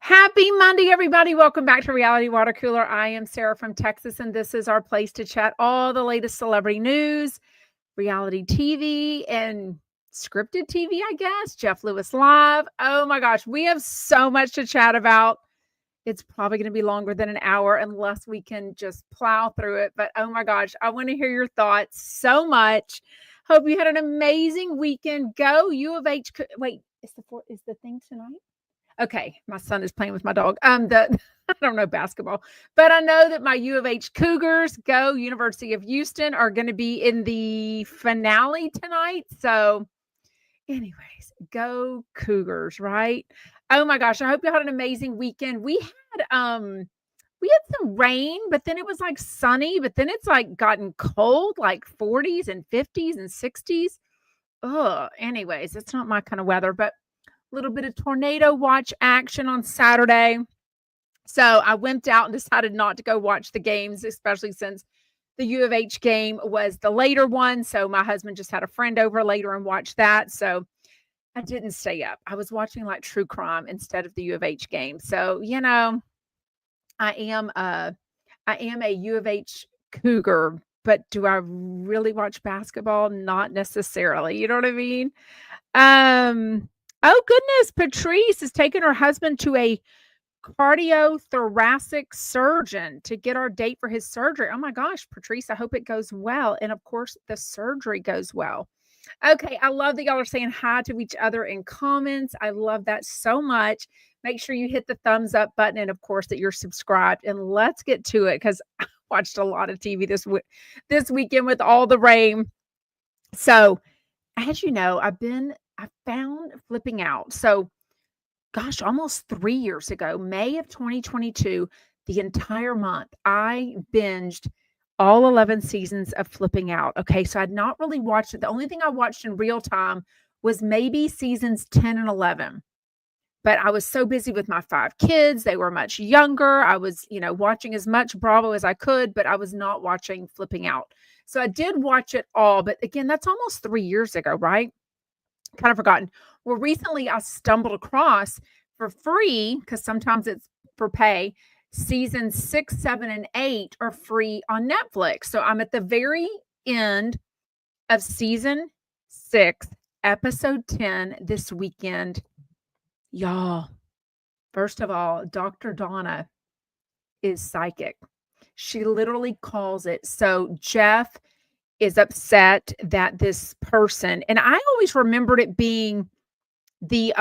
Happy Monday, everybody. Welcome back to Reality Water Cooler. I am Sarah from Texas, and this is our place to chat all the latest celebrity news, reality TV, and scripted TV, I guess. Jeff Lewis Live. Oh my gosh, we have so much to chat about. It's probably going to be longer than an hour unless we can just plow through it. But oh my gosh, I want to hear your thoughts so much. Hope you had an amazing weekend. Go U of H. Wait, is the thing tonight? Okay, my son is playing with my dog. I don't know basketball, but I know that my U of H Cougars, go University of Houston, are going to be in the finale tonight. So, anyways, go Cougars, right? Oh my gosh, I hope you had an amazing weekend. We had some rain, but then it was like sunny, but then it's like gotten cold, like 40s and 50s and 60s. Oh, anyways, it's not my kind of weather, but little bit of tornado watch action on Saturday. So I went out and decided not to go watch the games, especially since the U of H game was the later one. So my husband just had a friend over later and watched that. So I didn't stay up. I was watching like true crime instead of the U of H game. So, I am a U of H Cougar, but do I really watch basketball? Not necessarily. You know what I mean? Oh goodness, Patrice has taken her husband to a cardiothoracic surgeon to get our date for his surgery. Oh my gosh, Patrice, I hope it goes well. And of course, the surgery goes well. Okay, I love that y'all are saying hi to each other in comments. I love that so much. Make sure you hit the thumbs up button and of course that you're subscribed. And let's get to it because I watched a lot of TV this weekend with all the rain. So, as you know, I found Flipping Out. So, gosh, almost 3 years ago, May of 2022, the entire month, I binged all 11 seasons of Flipping Out. Okay, so I'd not really watched it. The only thing I watched in real time was maybe seasons 10 and 11. But I was so busy with my 5 kids. They were much younger. I was, watching as much Bravo as I could, but I was not watching Flipping Out. So I did watch it all. But again, that's almost 3 years ago, right? Kind of forgotten. Well, recently I stumbled across for free, because sometimes it's for pay, seasons 6, 7, and 8 are free on Netflix. So I'm at the very end of season 6, episode 10 this weekend. Y'all, first of all, Dr. Donna is psychic. She literally calls it. So Jeff is upset that this person, and I always remembered it being the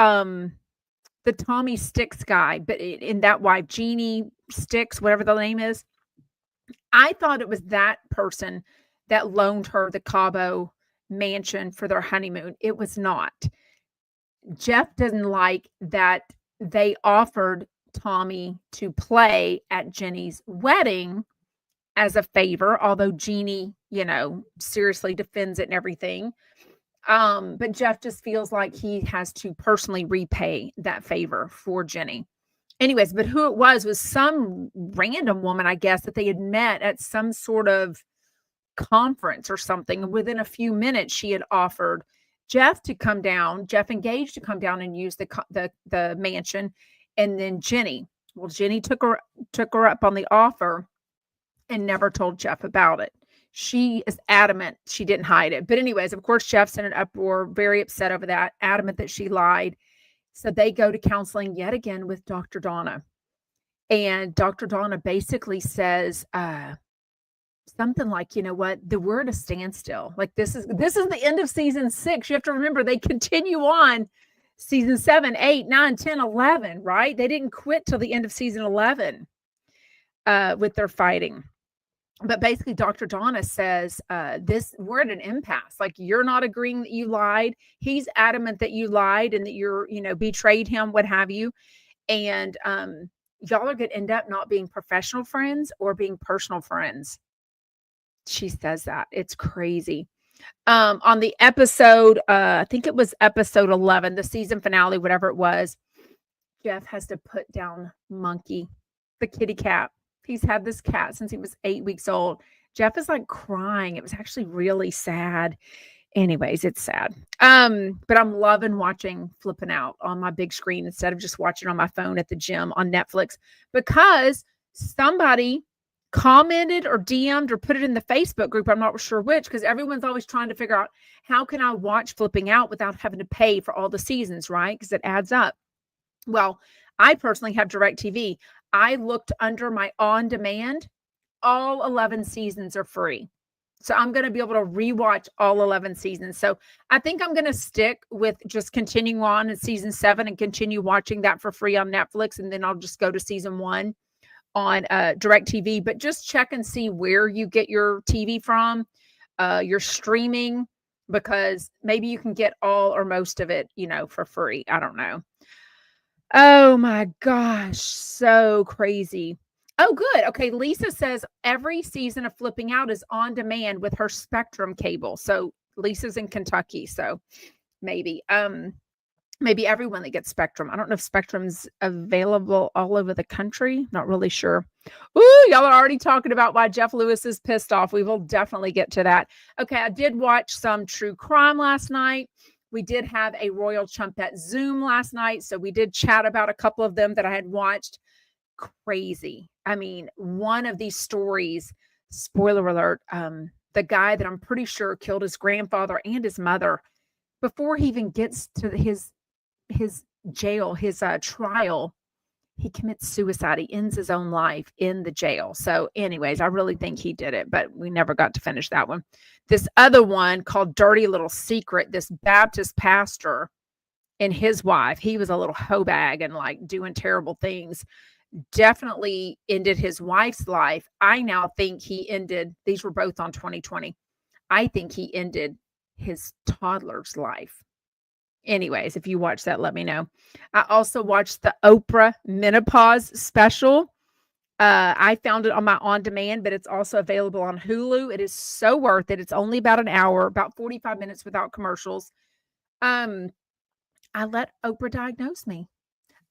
Tommy Sticks guy, but in that wife, Jeannie Sticks, whatever the name is. I thought it was that person that loaned her the Cabo mansion for their honeymoon. It was not. Jeff doesn't like that they offered Tommy to play at Jenny's wedding as a favor, although Jeannie, seriously defends it and everything. But Jeff just feels like he has to personally repay that favor for Jenny. Anyways, but who it was some random woman, I guess, that they had met at some sort of conference or something. Within a few minutes, she had offered Jeff engaged to come down and use the mansion, and then Jenny. Well, Jenny took her up on the offer and never told Jeff about it. She is adamant she didn't hide it. But anyways, of course, Jeff's in an uproar, very upset over that, adamant that she lied. So they go to counseling yet again with Dr. Donna. And Dr. Donna basically says something like, we're at a standstill. Like this is the end of season 6. You have to remember they continue on season 7, 8, 9, 10, 11, right? They didn't quit till the end of season 11 with their fighting. But basically, Dr. Donna says, we're at an impasse. Like, you're not agreeing that you lied. He's adamant that you lied and that you're, betrayed him, what have you. And y'all are going to end up not being professional friends or being personal friends. She says that. It's crazy. On the episode, I think it was episode 11, the season finale, whatever it was, Jeff has to put down Monkey, the kitty cat. He's had this cat since he was 8 weeks old. Jeff is like crying. It was actually really sad. Anyways, it's sad. But I'm loving watching Flipping Out on my big screen instead of just watching on my phone at the gym on Netflix because somebody commented or DM'd or put it in the Facebook group. I'm not sure which, because everyone's always trying to figure out how can I watch Flipping Out without having to pay for all the seasons, right? Because it adds up. Well, I personally have DirecTV. I looked under my on demand. All 11 seasons are free. So I'm going to be able to rewatch all 11 seasons. So I think I'm going to stick with just continuing on in season 7 and continue watching that for free on Netflix. And then I'll just go to season 1 on DirecTV. But just check and see where you get your TV from, your streaming, because maybe you can get all or most of it, for free. I don't know. Oh my gosh, so crazy. Oh, good. Okay, Lisa says every season of Flipping Out is on demand with her Spectrum cable. So Lisa's in Kentucky, so maybe maybe everyone that gets Spectrum. I don't know if Spectrum's available all over the country. Not really sure. Ooh, y'all are already talking about why Jeff Lewis is pissed off. We will definitely get to that. Okay, I did watch some true crime last night. We did have a Royal Chumpette Zoom last night, so we did chat about a couple of them that I had watched. Crazy. I mean, one of these stories, spoiler alert, the guy that I'm pretty sure killed his grandfather and his mother, before he even gets to his jail, his trial, he commits suicide. He ends his own life in the jail. So anyways, I really think he did it, but we never got to finish that one. This other one called Dirty Little Secret, this Baptist pastor and his wife, he was a little hoe bag and like doing terrible things, definitely ended his wife's life. I now think he ended, these were both on 2020. I think he ended his toddler's life. Anyways, if you watch that, let me know. I also watched the Oprah menopause special. I found it on my on demand, but it's also available on Hulu. It is so worth it. It's only about an hour, about 45 minutes without commercials. I let Oprah diagnose me.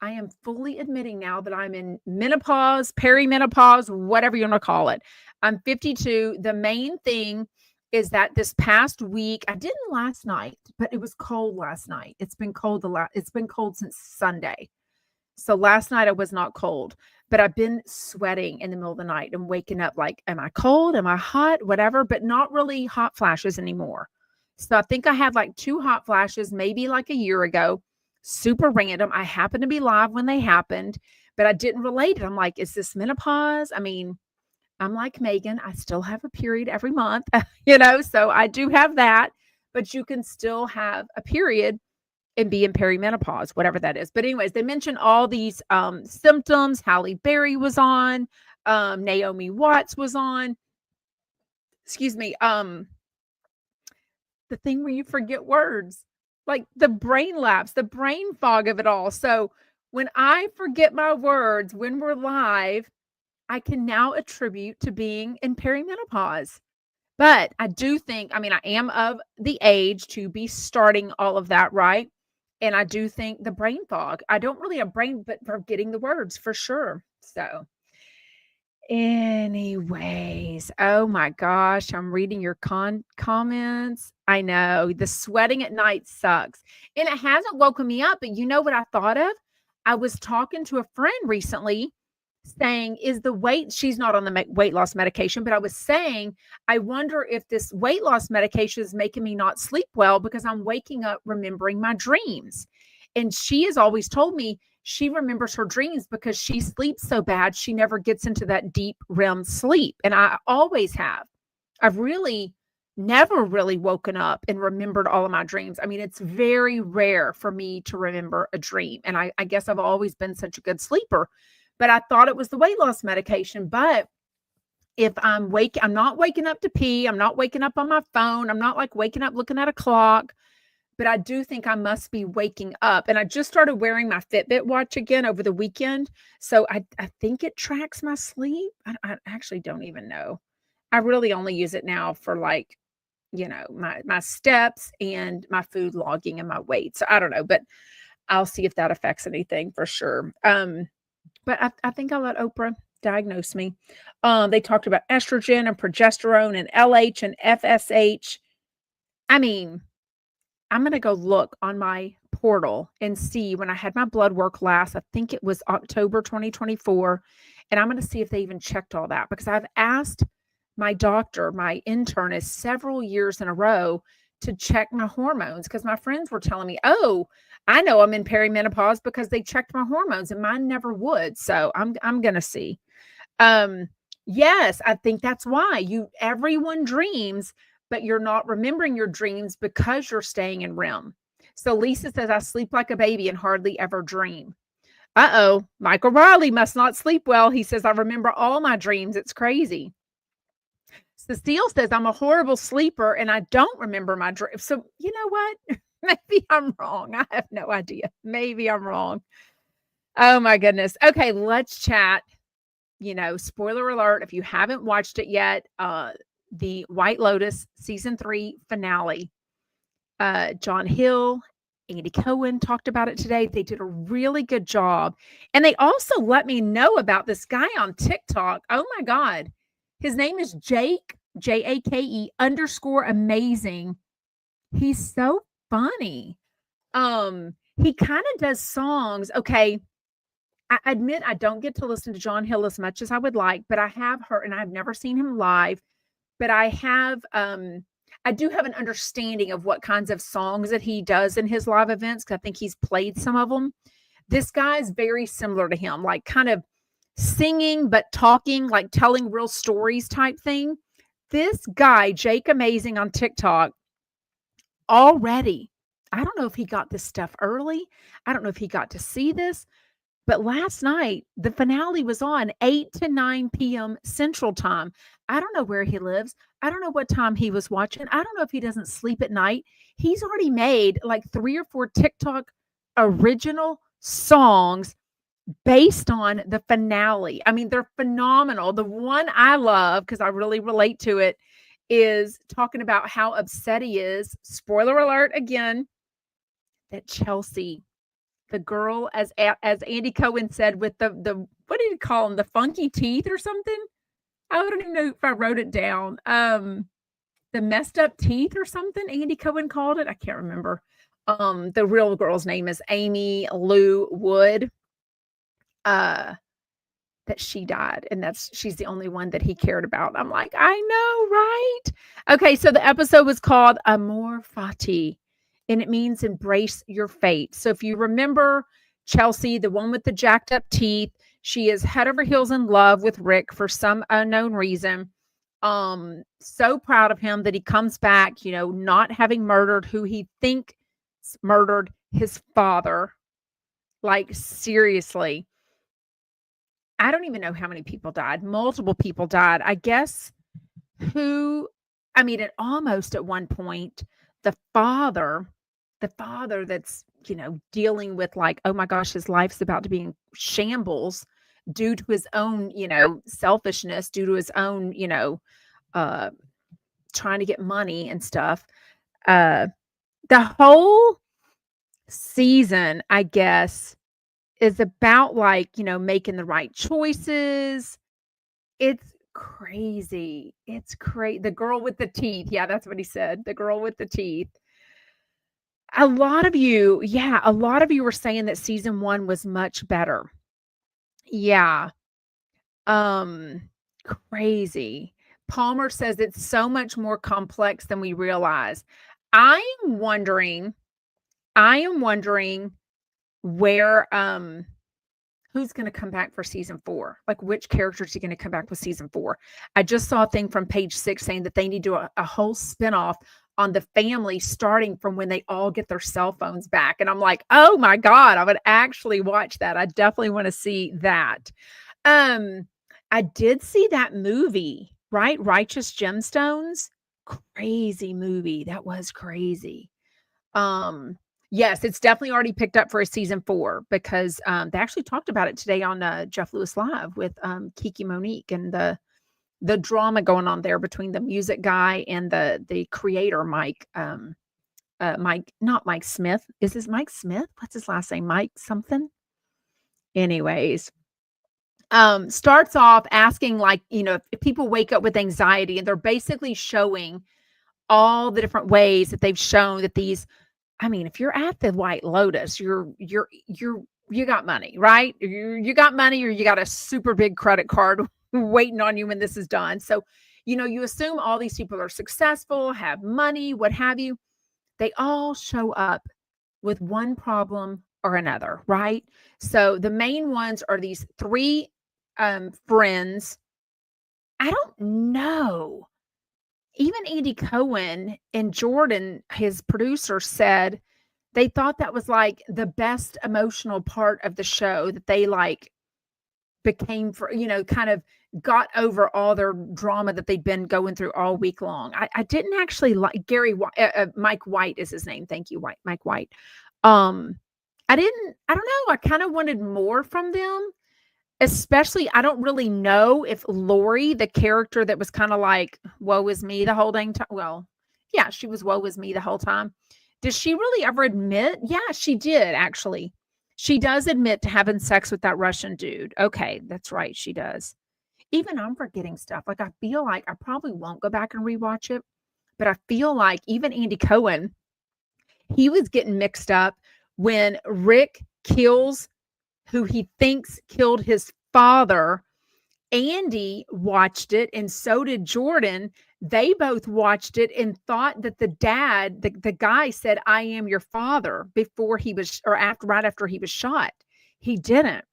I am fully admitting now that I'm in menopause, perimenopause, whatever you want to call it. I'm 52. The main thing is that this past week, I didn't last night, but it was cold last night. It's been cold it's been cold since Sunday. So last night I was not cold, but I've been sweating in the middle of the night and waking up like, am I cold? Am I hot? Whatever, but not really hot flashes anymore. So I think I had like 2 hot flashes, maybe like a year ago, super random. I happened to be live when they happened, but I didn't relate it. I'm like, is this menopause? I mean, I'm like Megan, I still have a period every month, so I do have that, but you can still have a period and be in perimenopause, whatever that is. But anyways, they mentioned all these symptoms. Halle Berry was on, Naomi Watts was on, excuse me, the thing where you forget words, like the brain lapse, the brain fog of it all. So when I forget my words when we're live, I can now attribute to being in perimenopause. But I do think, I mean, I am of the age to be starting all of that, right? And I do think the brain fog, I don't really have brain, but forgetting the words for sure. So anyways, oh my gosh, I'm reading your comments. I know the sweating at night sucks. And it hasn't woken me up, but you know what I thought of? I was talking to a friend recently saying, is the weight, she's not on the weight loss medication, but I was saying, I wonder if this weight loss medication is making me not sleep well because I'm waking up remembering my dreams. And she has always told me she remembers her dreams because she sleeps so bad, she never gets into that deep REM sleep. And I always have. I've really never really woken up and remembered all of my dreams. I mean, it's very rare for me to remember a dream. And I guess I've always been such a good sleeper. But I thought it was the weight loss medication. But if I'm not waking up to pee, I'm not waking up on my phone, I'm not like waking up looking at a clock, but I do think I must be waking up. And I just started wearing my Fitbit watch again over the weekend. So I think it tracks my sleep. I actually don't even know. I really only use it now for like, my steps and my food logging and my weight. So I don't know, but I'll see if that affects anything for sure. But I think I'll let Oprah diagnose me. They talked about estrogen and progesterone and LH and FSH. I mean, I'm gonna go look on my portal and see when I had my blood work last. I think it was October 2024, and I'm gonna see if they even checked all that because I've asked my doctor, my internist, several years in a row to check my hormones because my friends were telling me, "Oh, I know I'm in perimenopause because they checked my hormones and mine never would." So I'm gonna see. Um, yes, I think that's why everyone dreams, but you're not remembering your dreams because you're staying in REM. So Lisa says, I sleep like a baby and hardly ever dream. Uh-oh, Michael Riley must not sleep well. He says, I remember all my dreams. It's crazy. Cecile says, I'm a horrible sleeper and I don't remember my dreams. So you know what? Maybe I'm wrong. I have no idea. Maybe I'm wrong. Oh my goodness. Okay, let's chat. Spoiler alert, if you haven't watched it yet, the White Lotus season 3 finale. John Hill, Andy Cohen talked about it today. They did a really good job. And they also let me know about this guy on TikTok. Oh my God. His name is Jake, Jake _ amazing. He's so funny. He kind of does songs. Okay. I admit I don't get to listen to John Hill as much as I would like, but I have heard, and I've never seen him live, but I do have an understanding of what kinds of songs that he does in his live events because I think he's played some of them. This guy is very similar to him, like kind of singing but talking, like telling real stories type thing. This guy, Jake Amazing on TikTok, already, I don't know if he got this stuff early. I don't know if he got to see this. But last night, the finale was on 8 to 9 p.m. Central Time. I don't know where he lives. I don't know what time he was watching. I don't know if he doesn't sleep at night. He's already made like 3 or 4 TikTok original songs based on the finale. I mean, they're phenomenal. The one I love, because I really relate to it, is talking about how upset he is. Spoiler alert again, that Chelsea, the girl, as Andy Cohen said, with the what did he call them? The funky teeth or something? I don't even know if I wrote it down. The messed up teeth or something, Andy Cohen called it. I can't remember. The real girl's name is Amy Lou Wood. That she died, and she's the only one that he cared about. I'm like, I know, right? Okay, so the episode was called Amor Fati, and it means embrace your fate. So if you remember Chelsea, the one with the jacked up teeth, she is head over heels in love with Rick for some unknown reason. So proud of him that he comes back, not having murdered who he thinks murdered his father. Like, seriously. I don't even know how many people died. Multiple people died. I guess it almost at one point, the father that's, dealing with like, oh my gosh, his life's about to be in shambles due to his own, selfishness, due to his own, trying to get money and stuff. The whole season, I guess, is about like, making the right choices. It's crazy. It's crazy. The girl with the teeth. Yeah, that's what he said. The girl with the teeth. A lot of you were saying that season 1 was much better. Yeah. Um, Crazy. Palmer says it's so much more complex than we realize. I am wondering where who's going to come back for season 4? Like, which characters are going to come back with season 4? I just saw a thing from page 6 saying that they need to do a whole spinoff on the family starting from when they all get their cell phones back. And I'm like, oh my God, I would actually watch that. I definitely want to see that. I did see that movie, right? Righteous Gemstones. Crazy movie. That was crazy. Yes, it's definitely already picked up for a season 4 because they actually talked about it today on Jeff Lewis Live with Kiki Monique and the drama going on there between the music guy and the creator Mike. Mike, not Mike Smith. Is this Mike Smith? What's his last name? Mike something. Anyways, starts off asking, like, if people wake up with anxiety, and they're basically showing all the different ways that they've shown that these I mean, if you're at the White Lotus, you got money, right? You got money or you got a super big credit card waiting on you when this is done. So, you assume all these people are successful, have money, what have you. They all show up with one problem or another, right? So the main ones are these three friends. I don't know. Even Andy Cohen and Jordan, his producer, said they thought that was like the best emotional part of the show that they like became for, kind of got over all their drama that they'd been going through all week long. I didn't actually like Mike White is his name. Thank you, Mike White. Um, I don't know. I kind of wanted more from them. Especially, I don't really know if Lori, the character that was kinda like, "Woe is me" the whole dang time well, yeah, she was "Woe is me" the whole time. Did she really ever admit? Yeah, she did, actually. She does admit to having sex with that Russian dude. Okay, that's right, she does. Even I'm forgetting stuff, like, I feel like I probably won't go back and rewatch it, but I feel like even Andy Cohen, he was getting mixed up when Rick kills who he thinks killed his father. Andy watched it and so did Jordan. They both watched it and thought that the dad, the guy said, I am your father before he was, or after, right after he was shot. He didn't.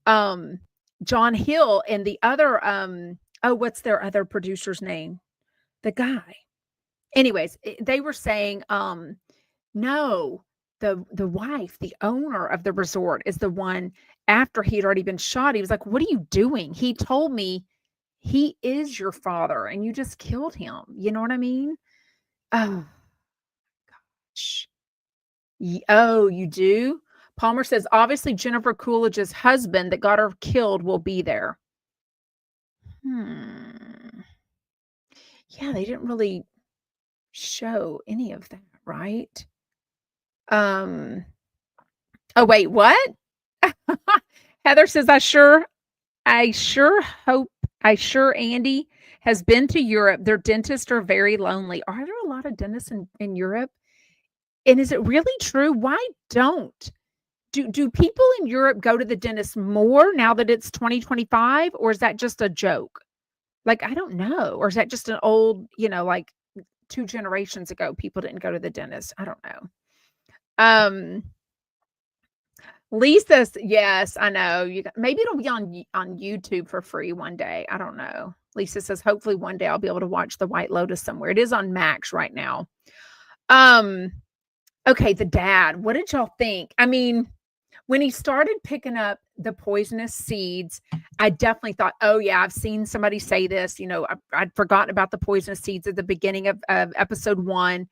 Um, John Hill and the other, oh, what's their other producer's name? The guy. Anyways, they were saying, no, the wife, the owner of the resort is the one after he'd already been shot. He was like, "What are you doing?" He told me, "He is your father and you just killed him." You know what I mean? Oh, gosh. Oh, you do? Palmer says, "Obviously Jennifer Coolidge's husband that got her killed will be there." Hmm. Yeah, they didn't really show any of that, right? Um, oh wait, what? Heather says, I sure hope I sure Andy has been to Europe. Their dentists are very lonely. Are there a lot of dentists in Europe? And is it really true? Why don't do people in Europe go to the dentist more now that it's 2025, or is that just a joke? Like, I don't know. Or is that just an old, like 2 generations ago, people didn't go to the dentist? I don't know. Um, yes, I know. Maybe it'll be on YouTube for free one day. I don't know. Lisa says, hopefully one day I'll be able to watch The White Lotus somewhere. It is on Max right now. Um, okay, the dad. What did y'all think? I mean, when he started picking up the poisonous seeds, I definitely thought, oh yeah, I've seen somebody say this. I'd forgotten about the poisonous seeds at the beginning of episode 1.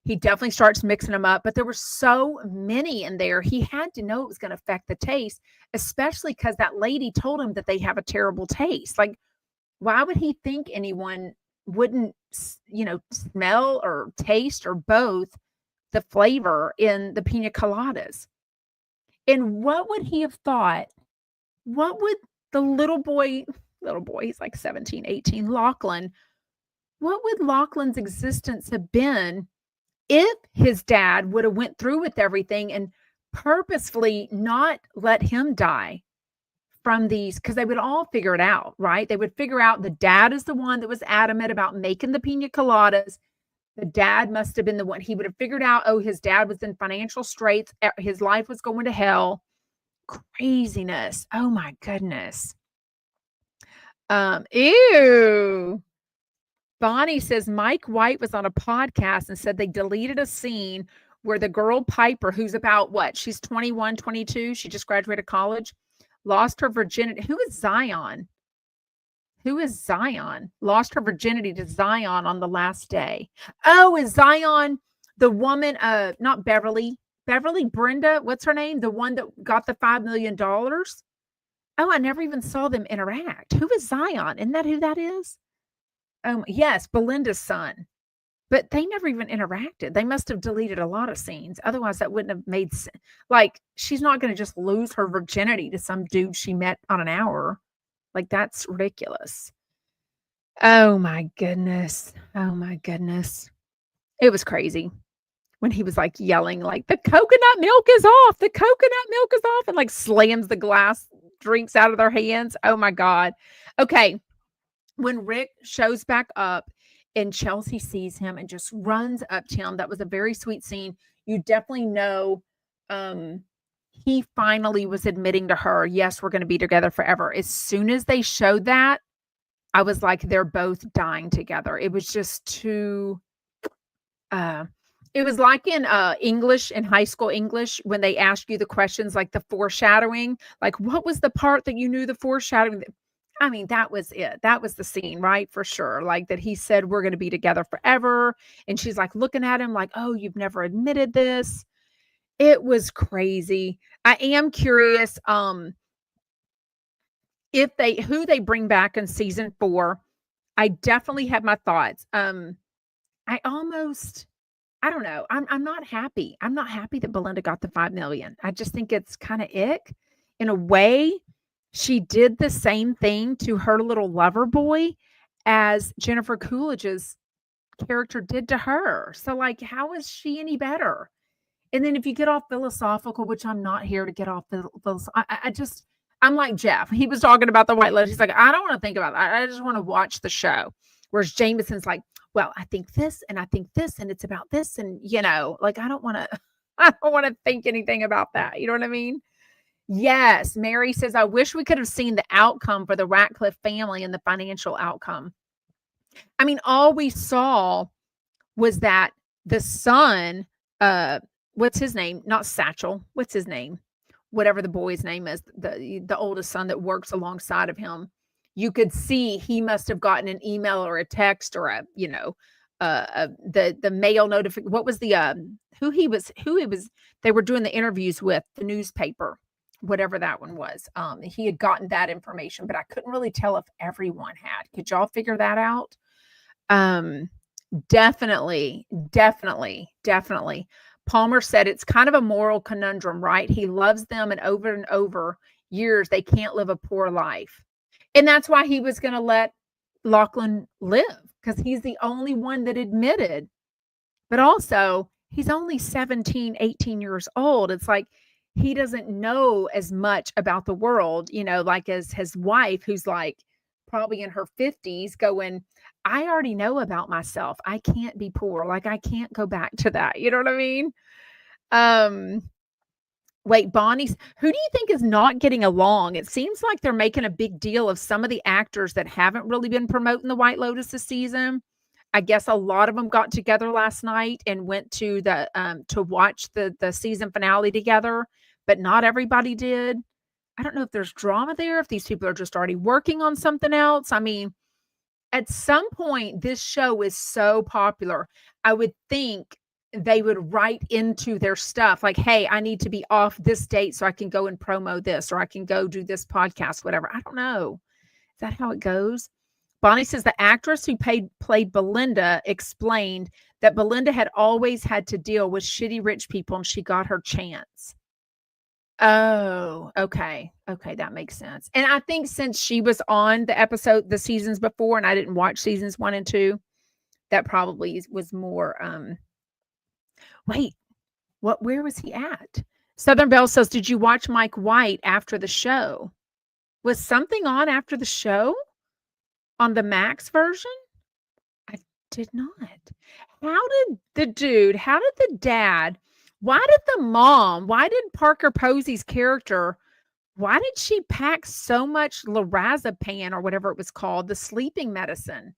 He definitely starts mixing them up, but there were so many in there. He had to know it was going to affect the taste, especially because that lady told him that they have a terrible taste. Like, why would he think anyone wouldn't, smell or taste or both the flavor in the pina coladas? And what would he have thought? What would the little boy, he's like 17, 18, Lachlan, what would Lachlan's existence have been if his dad would have went through with everything and purposefully not let him die from these, because they would all figure it out, right? They would figure out the dad is the one that was adamant about making the pina coladas. The dad must have been the one. He would have figured out, oh, his dad was in financial straits. His life was going to hell. Craziness. Oh my goodness. Ew. Bonnie says Mike White was on a podcast and said they deleted a scene where the girl Piper, who's about what? She's 21, 22. She just graduated college, lost her virginity. Who is Zion? Who is Zion? Lost her virginity to Zion on the last day. Oh, is Zion the woman, not Beverly? Beverly Brenda, what's her name? The one that got the $5 million? Oh, I never even saw them interact. Who is Zion? Isn't that who that is? Yes, Belinda's son. But they never even interacted. They must have deleted a lot of scenes. Otherwise, that wouldn't have made sense. Like, she's not going to just lose her virginity to some dude she met on an hour. Like, that's ridiculous. Oh my goodness. Oh my goodness. It was crazy when he was, like, yelling, like, "The coconut milk is off! The coconut milk is off!" and, like, slams the glass drinks out of their hands. Oh my god. Okay, when Rick shows back up and Chelsea sees him and just runs up to him, that was a very sweet scene. You definitely know, um, he finally was admitting to her, "Yes, we're gonna be together forever." As soon as they showed that, I was like, "They're both dying together." It was just too, uh it was like in, English, in high school English, when they ask you the questions, like the foreshadowing, like, "What was the part that you knew the foreshadowing?" I mean, that was it. That was the scene, right? For sure. Like that he said, "We're gonna be together forever." And she's like looking at him like, "Oh, you've never admitted this." It was crazy. I am curious, if they who they bring back in season 4. I definitely have my thoughts. I almost I don't know. I'm not happy. I'm not happy that Belinda got the 5,000,000. I just think it's kinda ick. In a way, she did the same thing to her little lover boy as Jennifer Coolidge's character did to her. So, like, how is she any better? And then if you get all philosophical, which I'm not here to get all I just I'm like Jeff. He was talking about the White Lotus. He's like, "I don't wanna think about that. I just wanna watch the show." Whereas Jameson's like, "Well, I think this, and I think this, and it's about this," and, like, I don't wanna I don't wanna think anything about that, you know what I mean? Yes, Mary says, "I wish we could have seen the outcome for the Ratcliffe family and the financial outcome." I mean, all we saw was that the son, uh, what's his name? Not Satchel. What's his name? Whatever the boy's name is, the oldest son that works alongside of him. You could see he must have gotten an email or a text or the mail notification. What was the who he was they were doing the interviews with, the newspaper, whatever that one was. He had gotten that information, but I couldn't really tell if everyone had. Could y'all figure that out? Um, Definitely, definitely, definitely. Palmer said it's kind of a moral conundrum, right? He loves them and over years, they can't live a poor life. And that's why he was gonna let Lachlan live, because he's the only one that admitted. But also, he's only 17, 18 years old. It's like he doesn't know as much about the world, like as his wife, who's like probably in her 50s, going, I already know about myself. I can't be poor. Like, I can't go back to that. You know what I mean? Um, Wait, Bonnie's who do you think is not getting along? It seems like they're making a big deal of some of the actors that haven't really been promoting the White Lotus this season. I guess a lot of them got together last night and went to watch the season finale together, but not everybody did. I don't know if there's drama there, if these people are just already working on something else. I mean, at some point, this show is so popular, I would think they would write into their stuff like, "Hey, I need to be off this date so I can go and promo this, or I can go do this podcast," whatever. I don't know. Is that how it goes? Bonnie says the actress who played Belinda explained that Belinda had always had to deal with shitty rich people and she got her chance. Oh, okay. Okay, that makes sense. And I think since she was on the seasons before, and I didn't watch seasons 1 and 2, that probably was more, wait, where was he at? Southern Belle says, "Did you watch Mike White after the show?" Was something on after the show? On the Max version? I did not. How did the dad, why did Parker Posey's character, why did she pack so much lorazepam or whatever it was called, the sleeping medicine?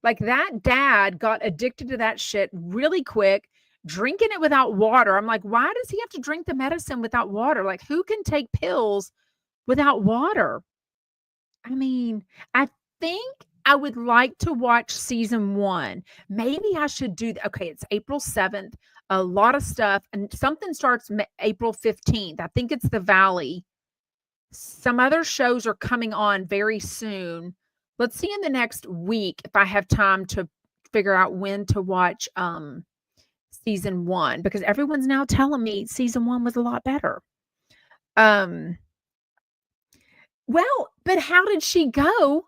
Like, that dad got addicted to that shit really quick, drinking it without water. I'm like, why does he have to drink the medicine without water? Like, who can take pills without water? I mean, I think I would like to watch season 1. Maybe I should do th okay, it's April 7th, a lot of stuff, and something starts April 15th. I think it's The Valley. Some other shows are coming on very soon. Let's see in the next week if I have time to figure out when to watch, season 1, because everyone's now telling me season 1 was a lot better. Um Well, but how did she go?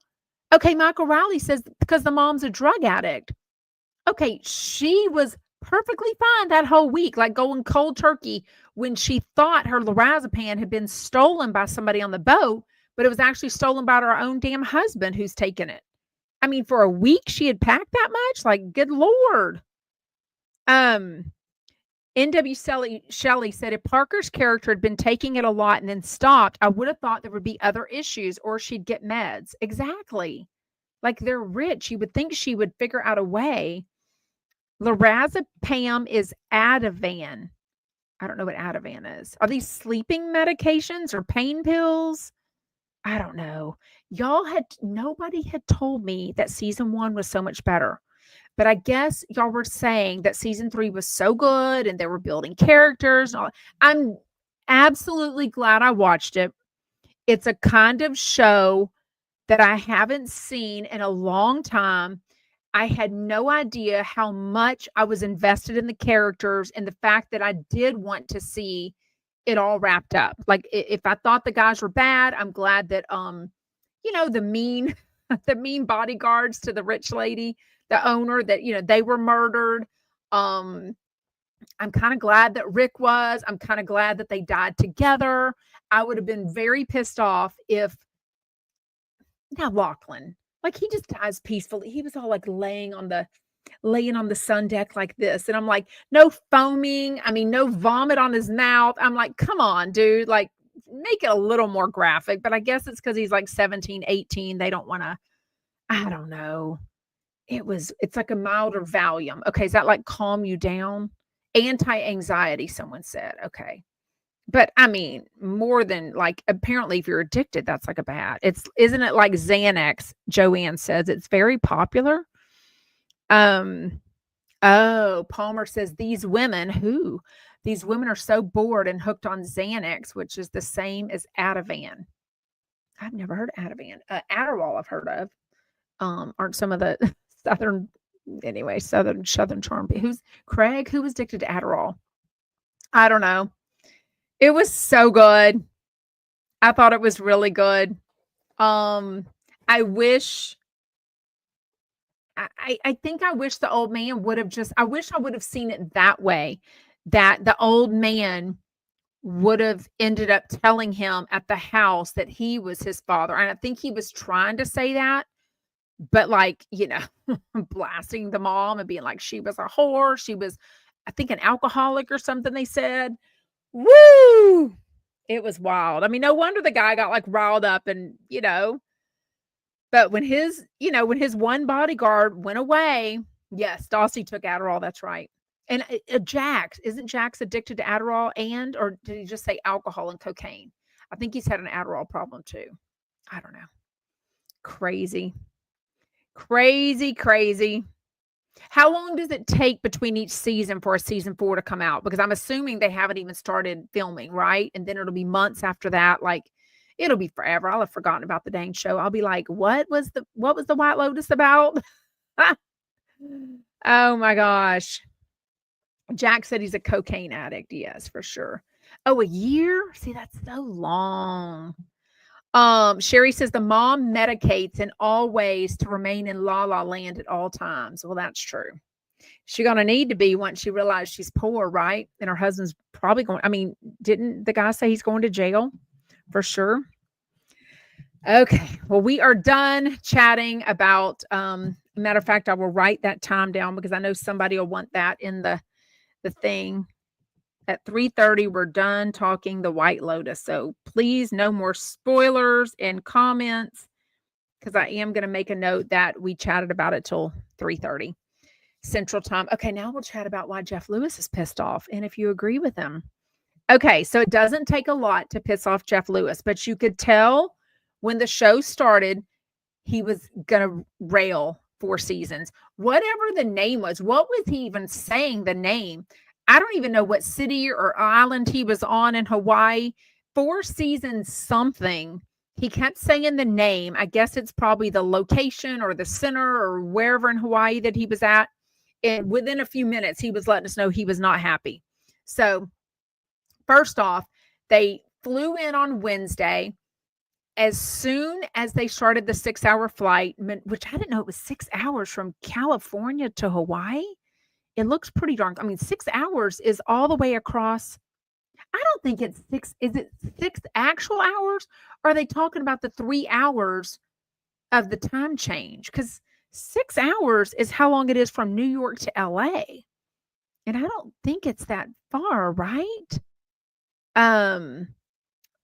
Okay, Michael Riley says because the mom's a drug addict. Okay, she was perfectly fine that whole week, like going cold turkey when she thought her lorazepam had been stolen by somebody on the boat, but it was actually stolen by her own damn husband who's taken it. I mean, for a week she had packed that much? Like, good Lord. Um, NW Shelley said if Parker's character had been taking it a lot and then stopped, I would have thought there would be other issues or she'd get meds. Exactly. Like they're rich. You would think she would figure out a way. Lorazepam is Ativan. I don't know what Ativan is. Are these sleeping medications or pain pills? I don't know. Nobody had told me that season 1 was so much better. But I guess y'all were saying that season 3 was so good and they were building characters and all. I'm absolutely glad I watched it. It's a kind of show that I haven't seen in a long time. I had no idea how much I was invested in the characters and the fact that I did want to see it all wrapped up. Like if I thought the guys were bad, I'm glad that the mean the mean bodyguards to the rich lady, the owner, that they were murdered. I'm kind of glad that Rick was. I'm kind of glad that they died together. I would have been very pissed off if now Lachlan, like he just dies peacefully. He was all like laying on the sun deck like this. And I'm like, no foaming. I mean, no vomit on his mouth. I'm like, come on, dude. Like, make it a little more graphic. But I guess it's because he's like 17, 18. They don't want to, I don't know. It's like a milder Valium. Okay. Is that like calm you down? Anti-anxiety, someone said. Okay. But I mean, more than like, apparently if you're addicted, that's like a bad. Isn't it like Xanax? Joanne says it's very popular. Oh, Palmer says these women are so bored and hooked on Xanax, which is the same as Ativan. I've never heard of Ativan. Adderall I've heard of. Aren't some of the Southern Charm. Who's Craig? Who was addicted to Adderall? I don't know. It was so good. I thought it was really good. I think I wish the old man would have I wish I would have seen it that way, that the old man would have ended up telling him at the house that he was his father. And I think he was trying to say that, but like, blasting the mom and being like, she was a whore. She was, I think, an alcoholic or something they said. Woo! It was wild. I mean, no wonder the guy got like riled up and, but when his one bodyguard went away, yes, Dossie took Adderall. That's right. And Jax, isn't Jax addicted to Adderall or did he just say alcohol and cocaine? I think he's had an Adderall problem too. I don't know. Crazy. How long does it take between each season for a season 4 to come out? Because I'm assuming they haven't even started filming, right? And then it'll be months after that. Like, it'll be forever. I'll have forgotten about the dang show. I'll be like, what was the White Lotus about? Oh my gosh. Jack said he's a cocaine addict. Yes, for sure. Oh, a year? See, that's so long. Sherry says the mom medicates in all ways to remain in La La Land at all times. Well, that's true. She's going to need to be once she realizes she's poor, right? And her husband's probably going, I mean, didn't the guy say he's going to jail? For sure. Okay. Well, we are done chatting about, matter of fact, I will write that time down because I know somebody will want that in the thing. At 3:30, we're done talking the White Lotus. So please, no more spoilers and comments because I am going to make a note that we chatted about it till 3:30 Central Time. Okay, now we'll chat about why Jeff Lewis is pissed off and if you agree with him. Okay, so it doesn't take a lot to piss off Jeff Lewis, but you could tell when the show started, he was going to rail 4 seasons. Whatever the name was, what was he even saying the name? I don't even know what city or island he was on in Hawaii. 4 seasons something. He kept saying the name. I guess it's probably the location or the center or wherever in Hawaii that he was at. And within a few minutes, he was letting us know he was not happy. So first off, they flew in on Wednesday. As soon as they started the 6-hour flight, which I didn't know it was 6 hours from California to Hawaii. It looks pretty darn, I mean, 6 hours is all the way across. I don't think it's 6, is it 6 actual hours? Or are they talking about the 3 hours of the time change? Because 6 hours is how long it is from New York to LA, and I don't think it's that far, right? Um,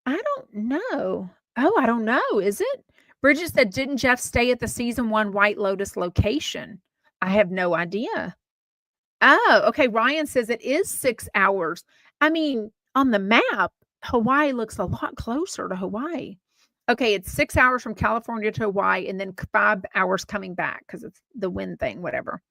I don't know. Oh, I don't know, is it? Bridget said, "Didn't Jeff stay at the season 1 White Lotus location?" I have no idea. Oh, okay, Ryan says it is 6 hours. I mean, on the map, Hawaii looks a lot closer to Hawaii. Okay, it's 6 hours from California to Hawaii and then 5 hours coming back because it's the wind thing, whatever.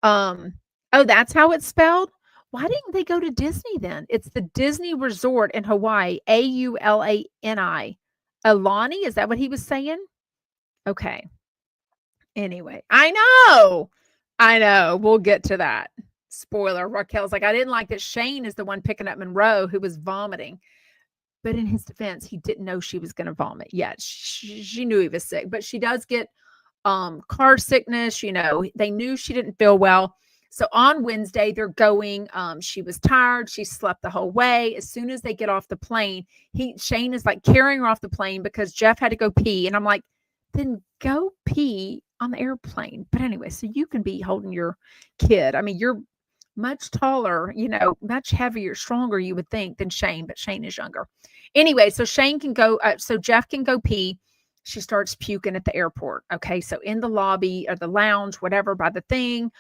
Um, oh, that's how it's spelled? Why didn't they go to Disney then? It's the Disney Resort in Hawaii, Aulani. Alani, is that what he was saying? Okay. Anyway, I know. I know. We'll get to that. Spoiler, Raquel's like, I didn't like that Shane is the one picking up Monroe who was vomiting. But in his defense, he didn't know she was going to vomit yet. She knew he was sick, but she does get car sickness. They knew she didn't feel well. So on Wednesday, they're going. She was tired. She slept the whole way. As soon as they get off the plane, Shane is like carrying her off the plane because Jeff had to go pee. And I'm like, then go pee on the airplane. But anyway, so you can be holding your kid. I mean, you're much taller, much heavier, stronger, you would think, than Shane, but Shane is younger. Anyway, so Shane can go, so Jeff can go pee. She starts puking at the airport. Okay, so in the lobby or the lounge, whatever, by the thing,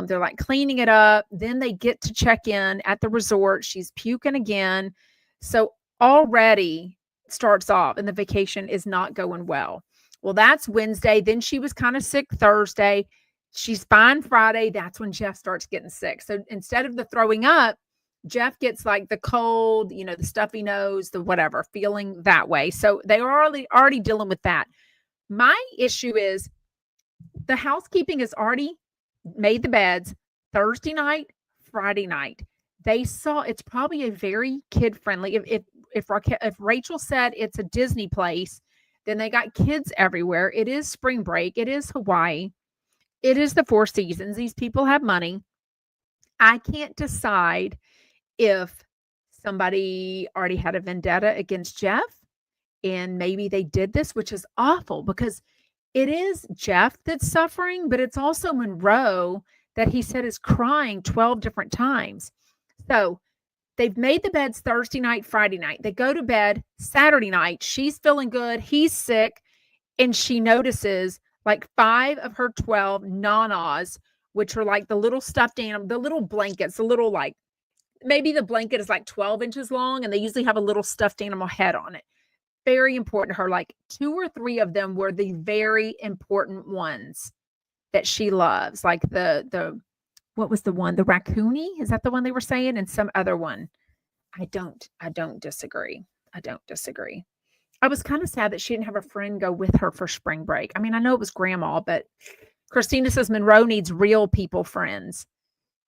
they're like cleaning it up. Then they get to check in at the resort. She's puking again. So already starts off, and the vacation is not going well. Well, that's Wednesday. Then she was kind of sick Thursday. She's fine Friday. That's when Jeff starts getting sick. So instead of the throwing up, Jeff gets like the cold, the stuffy nose, the whatever, feeling that way. So they are already dealing with that. My issue is the housekeeping has already made the beds Thursday night, Friday night. They saw it's probably a very kid friendly. If Rachel said it's a Disney place, then they got kids everywhere. It is spring break. It is Hawaii. It is the Four Seasons. These people have money. I can't decide if somebody already had a vendetta against Jeff and maybe they did this, which is awful because it is Jeff that's suffering, but it's also Monroe that he said is crying 12 different times. So they've made the beds Thursday night, Friday night. They go to bed Saturday night. She's feeling good. He's sick. And she notices like 5 of her 12 nanas, which are like the little stuffed animal, the little blankets, the little like, maybe the blanket is like 12 inches long and they usually have a little stuffed animal head on it. Very important to her. Like 2 or 3 of them were the very important ones that she loves. Like what was the one? The raccoony? Is that the one they were saying? And some other one. I don't disagree. I don't disagree. I was kind of sad that she didn't have a friend go with her for spring break. I mean, I know it was grandma, but Christina says Monroe needs real people friends.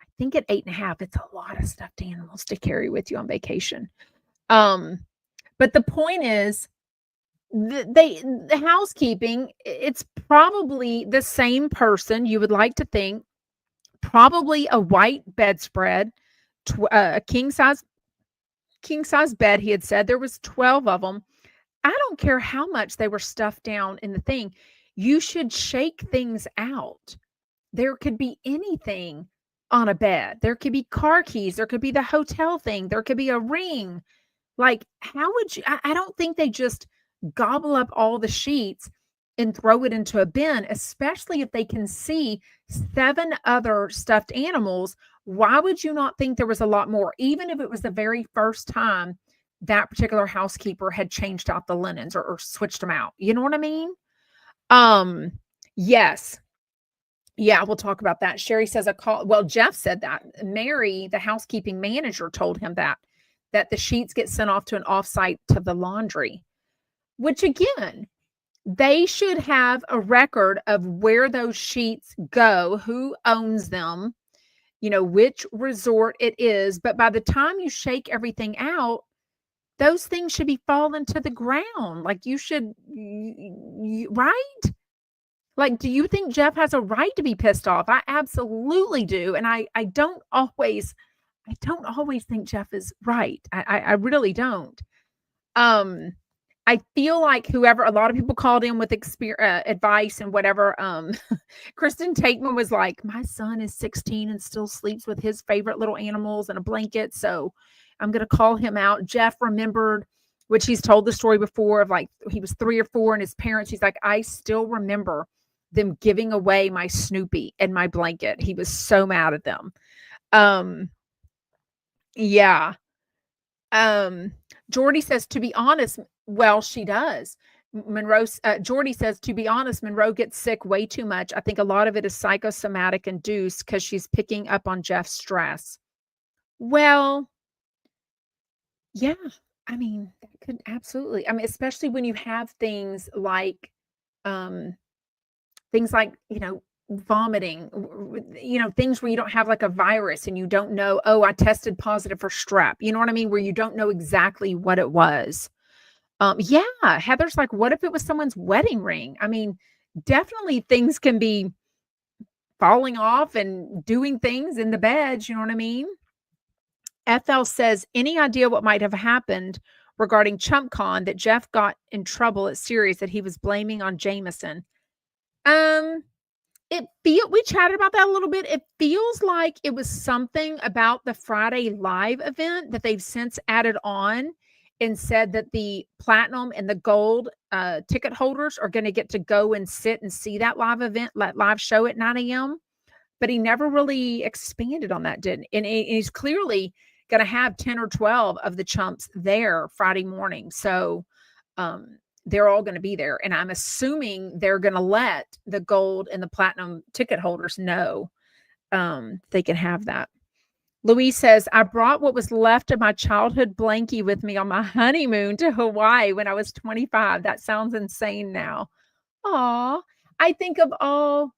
I think at 8.5, it's a lot of stuffed animals to carry with you on vacation. But the point is, the housekeeping, it's probably the same person you would like to think, probably a white bedspread, a king size bed. He had said there was 12 of them. I don't care how much they were stuffed down in the thing. You should shake things out. There could be anything on a bed. There could be car keys. There could be the hotel thing. There could be a ring. Like, how would you? I don't think they just gobble up all the sheets and throw it into a bin, especially if they can see 7 other stuffed animals. Why would you not think there was a lot more, even if it was the very first time that particular housekeeper had changed out the linens or switched them out? You know what I mean? Yes. Yeah, we'll talk about that. Sherry says Jeff said that. Mary, the housekeeping manager, told him that the sheets get sent off to an offsite to the laundry, which again, they should have a record of where those sheets go, who owns them, which resort it is. But by the time you shake everything out, those things should be falling to the ground. Like you should, right? Like, do you think Jeff has a right to be pissed off? I absolutely do, and I don't always think Jeff is right. I really don't. Um, I feel like whoever a lot of people called in with advice and whatever. Kristen Tateman was like, "My son is 16 and still sleeps with his favorite little animals and a blanket, so I'm gonna call him out." Jeff remembered, which he's told the story before of like he was 3 or 4 and his parents, he's like, "I still remember them giving away my Snoopy and my blanket." He was so mad at them. Um, yeah. Jordy says, to be honest, well, she does. Jordy says, to be honest, Monroe gets sick way too much. I think a lot of it is psychosomatic induced because she's picking up on Jeff's stress. Well, yeah, I mean, that could absolutely, I mean, especially when you have um, things like, vomiting, things where you don't have like a virus and you don't know, oh, I tested positive for strep. You know what I mean? Where you don't know exactly what it was. Yeah, Heather's like, what if it was someone's wedding ring? I mean, definitely things can be falling off and doing things in the bed. You know what I mean? FL says, any idea what might have happened regarding ChumpCon that Jeff got in trouble at Sirius that he was blaming on Jameson? Um, we chatted about that a little bit. It feels like it was something about the Friday live event that they've since added on and said that the platinum and the gold ticket holders are going to get to go and sit and see that live event, that live show at 9 a.m. But he never really expanded on that, didn't? And he's clearly going to have 10 or 12 of the chumps there Friday morning. So they're all going to be there. And I'm assuming they're going to let the gold and the platinum ticket holders know they can have that. Louise says, I brought what was left of my childhood blankie with me on my honeymoon to Hawaii when I was 25. That sounds insane now. Aw, I think of all,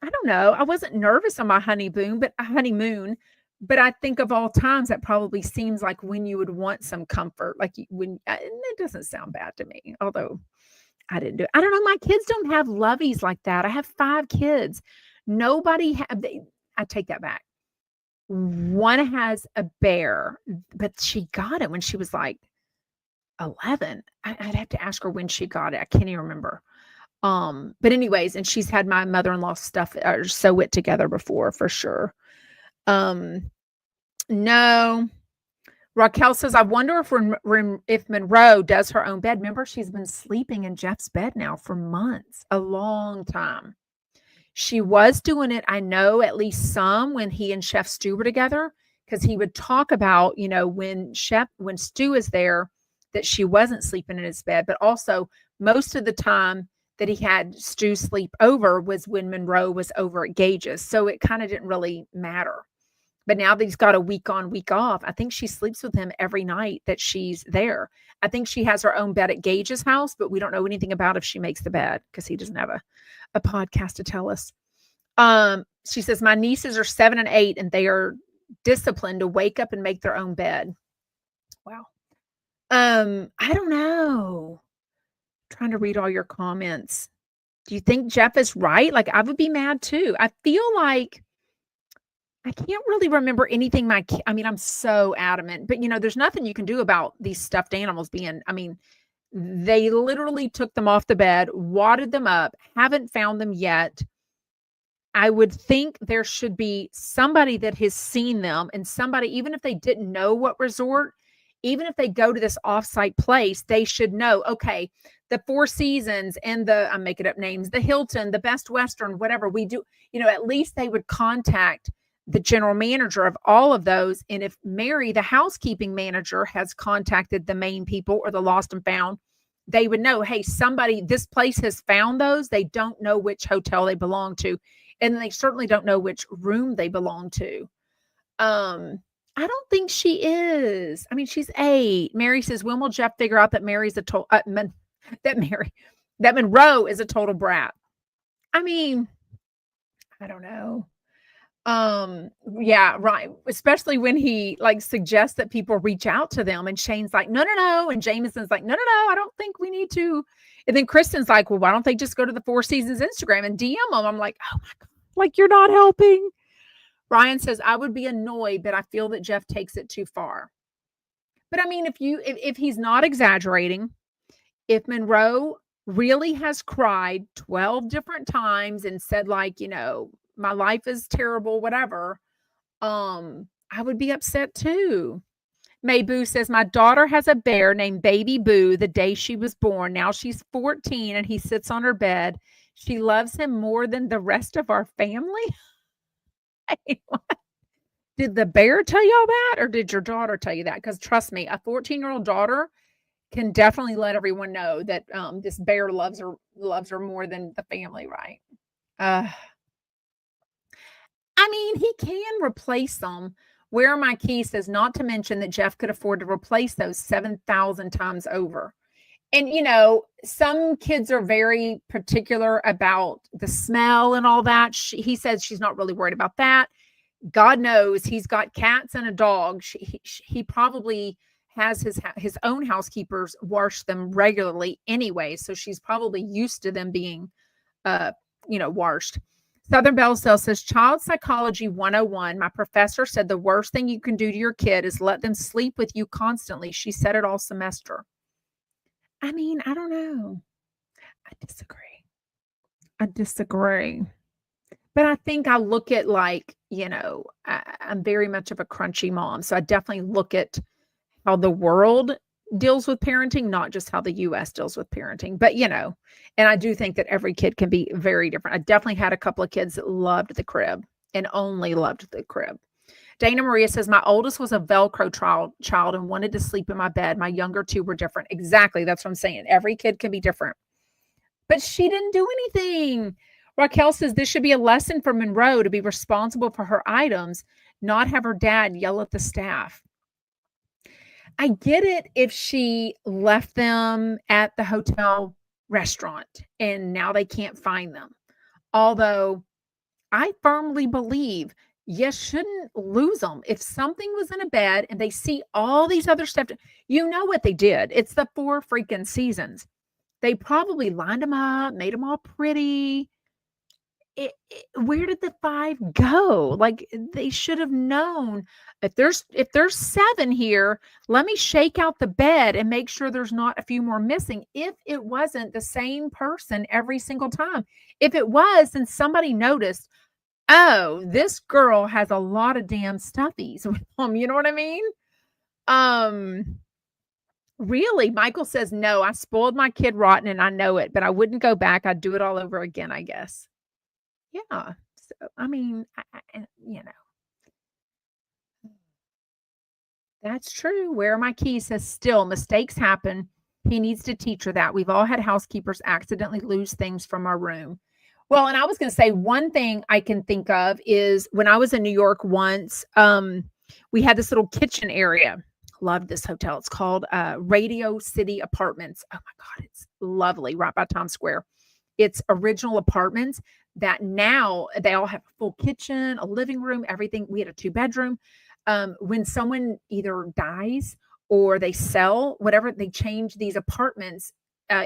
I don't know. I wasn't nervous on my honeymoon, but I think of all times that probably seems like when you would want some comfort, like when it doesn't sound bad to me, although I didn't do it. I don't know. My kids don't have loveys like that. I have 5 kids. I take that back. One has a bear, but she got it when she was like 11. I'd have to ask her when she got it. I can't even remember. But anyways, and she's had my mother-in-law stuff or sew it together before for sure. No. Raquel says, I wonder if Monroe does her own bed. Remember, she's been sleeping in Jeff's bed now for months, a long time. She was doing it, I know, at least some when he and Chef Stu were together, because he would talk about, when Stu is there, that she wasn't sleeping in his bed, but also most of the time that he had Stu sleep over was when Monroe was over at Gage's. So it kind of didn't really matter. But now that he's got a week on, week off, I think she sleeps with him every night that she's there. I think she has her own bed at Gage's house, but we don't know anything about if she makes the bed because he doesn't have a podcast to tell us. She says, my nieces are 7 and 8 and they are disciplined to wake up and make their own bed. Wow. I don't know. I'm trying to read all your comments. Do you think Jeff is right? Like, I would be mad too. I feel like I can't really remember anything I'm so adamant, but there's nothing you can do about these stuffed animals they literally took them off the bed, wadded them up, haven't found them yet. I would think there should be somebody that has seen them and somebody, even if they didn't know what resort, even if they go to this offsite place, they should know, okay, the Four Seasons and I'm making up names, the Hilton, the Best Western, whatever we do, at least they would contact the general manager of all of those. And if Mary, the housekeeping manager, has contacted the main people or the lost and found, they would know, hey, this place has found those. They don't know which hotel they belong to. And they certainly don't know which room they belong to. I don't think she is. She's 8. Mary says, when will Jeff figure out that that Monroe is a total brat? I don't know. Yeah, right. Especially when he like suggests that people reach out to them and Shane's like, no, no, no. And Jameson's like, no, no, no, I don't think we need to. And then Kristen's like, well, why don't they just go to the Four Seasons Instagram and DM them? I'm like, oh my God, like you're not helping. Ryan says, I would be annoyed, but I feel that Jeff takes it too far. But I mean, if he's not exaggerating, if Monroe really has cried 12 different times and said, like, my life is terrible, whatever, I would be upset too. May Boo says, my daughter has a bear named Baby Boo the day she was born. Now she's 14 and he sits on her bed. She loves him more than the rest of our family. Did the bear tell y'all that or did your daughter tell you that? Because trust me, a 14-year-old daughter can definitely let everyone know that this bear loves her more than the family, right? I mean, he can replace them. Where my key says, not to mention that Jeff could afford to replace those 7,000 times over. And, some kids are very particular about the smell and all that. He says she's not really worried about that. God knows he's got cats and a dog. He probably has his own housekeepers wash them regularly anyway. So she's probably used to them being, washed. Southern Belle Cell says, Child Psychology 101. My professor said the worst thing you can do to your kid is let them sleep with you constantly. She said it all semester. I mean, I don't know. I disagree. But I think I look at I'm very much of a crunchy mom. So I definitely look at how the world deals with parenting, not just how the US deals with parenting. But, and I do think that every kid can be very different. I definitely had a couple of kids that loved the crib and only loved the crib. Dana Maria says, my oldest was a Velcro child and wanted to sleep in my bed. My younger two were different. Exactly. That's what I'm saying. Every kid can be different. But she didn't do anything. Raquel says, this should be a lesson for Monroe to be responsible for her items, not have her dad yell at the staff. I get it if she left them at the hotel restaurant and now they can't find them. Although I firmly believe you shouldn't lose them. If something was in a bed and they see all these other stuff, you know what they did. It's the Four freaking Seasons. They probably lined them up, made them all pretty. Where did the 5 go? Like, they should have known if there's 7 here, let me shake out the bed and make sure there's not a few more missing. If it wasn't the same person every single time. If it was, then somebody noticed, oh, this girl has a lot of damn stuffies. You know what I mean? Really, Michael says, no, I spoiled my kid rotten and I know it, but I wouldn't go back. I'd do it all over again, I guess. Yeah. So, I mean, that's true. Where are my keys says, still, mistakes happen. He needs to teach her that. We've all had housekeepers accidentally lose things from our room. Well, and I was going to say one thing I can think of is when I was in New York once, we had this little kitchen area. Loved this hotel. It's called Radio City Apartments. Oh my God, it's lovely, right by Times Square. It's original apartments that now they all have a full kitchen, a living room, everything. We had a 2-bedroom. When someone either dies or they sell, whatever, they change these apartments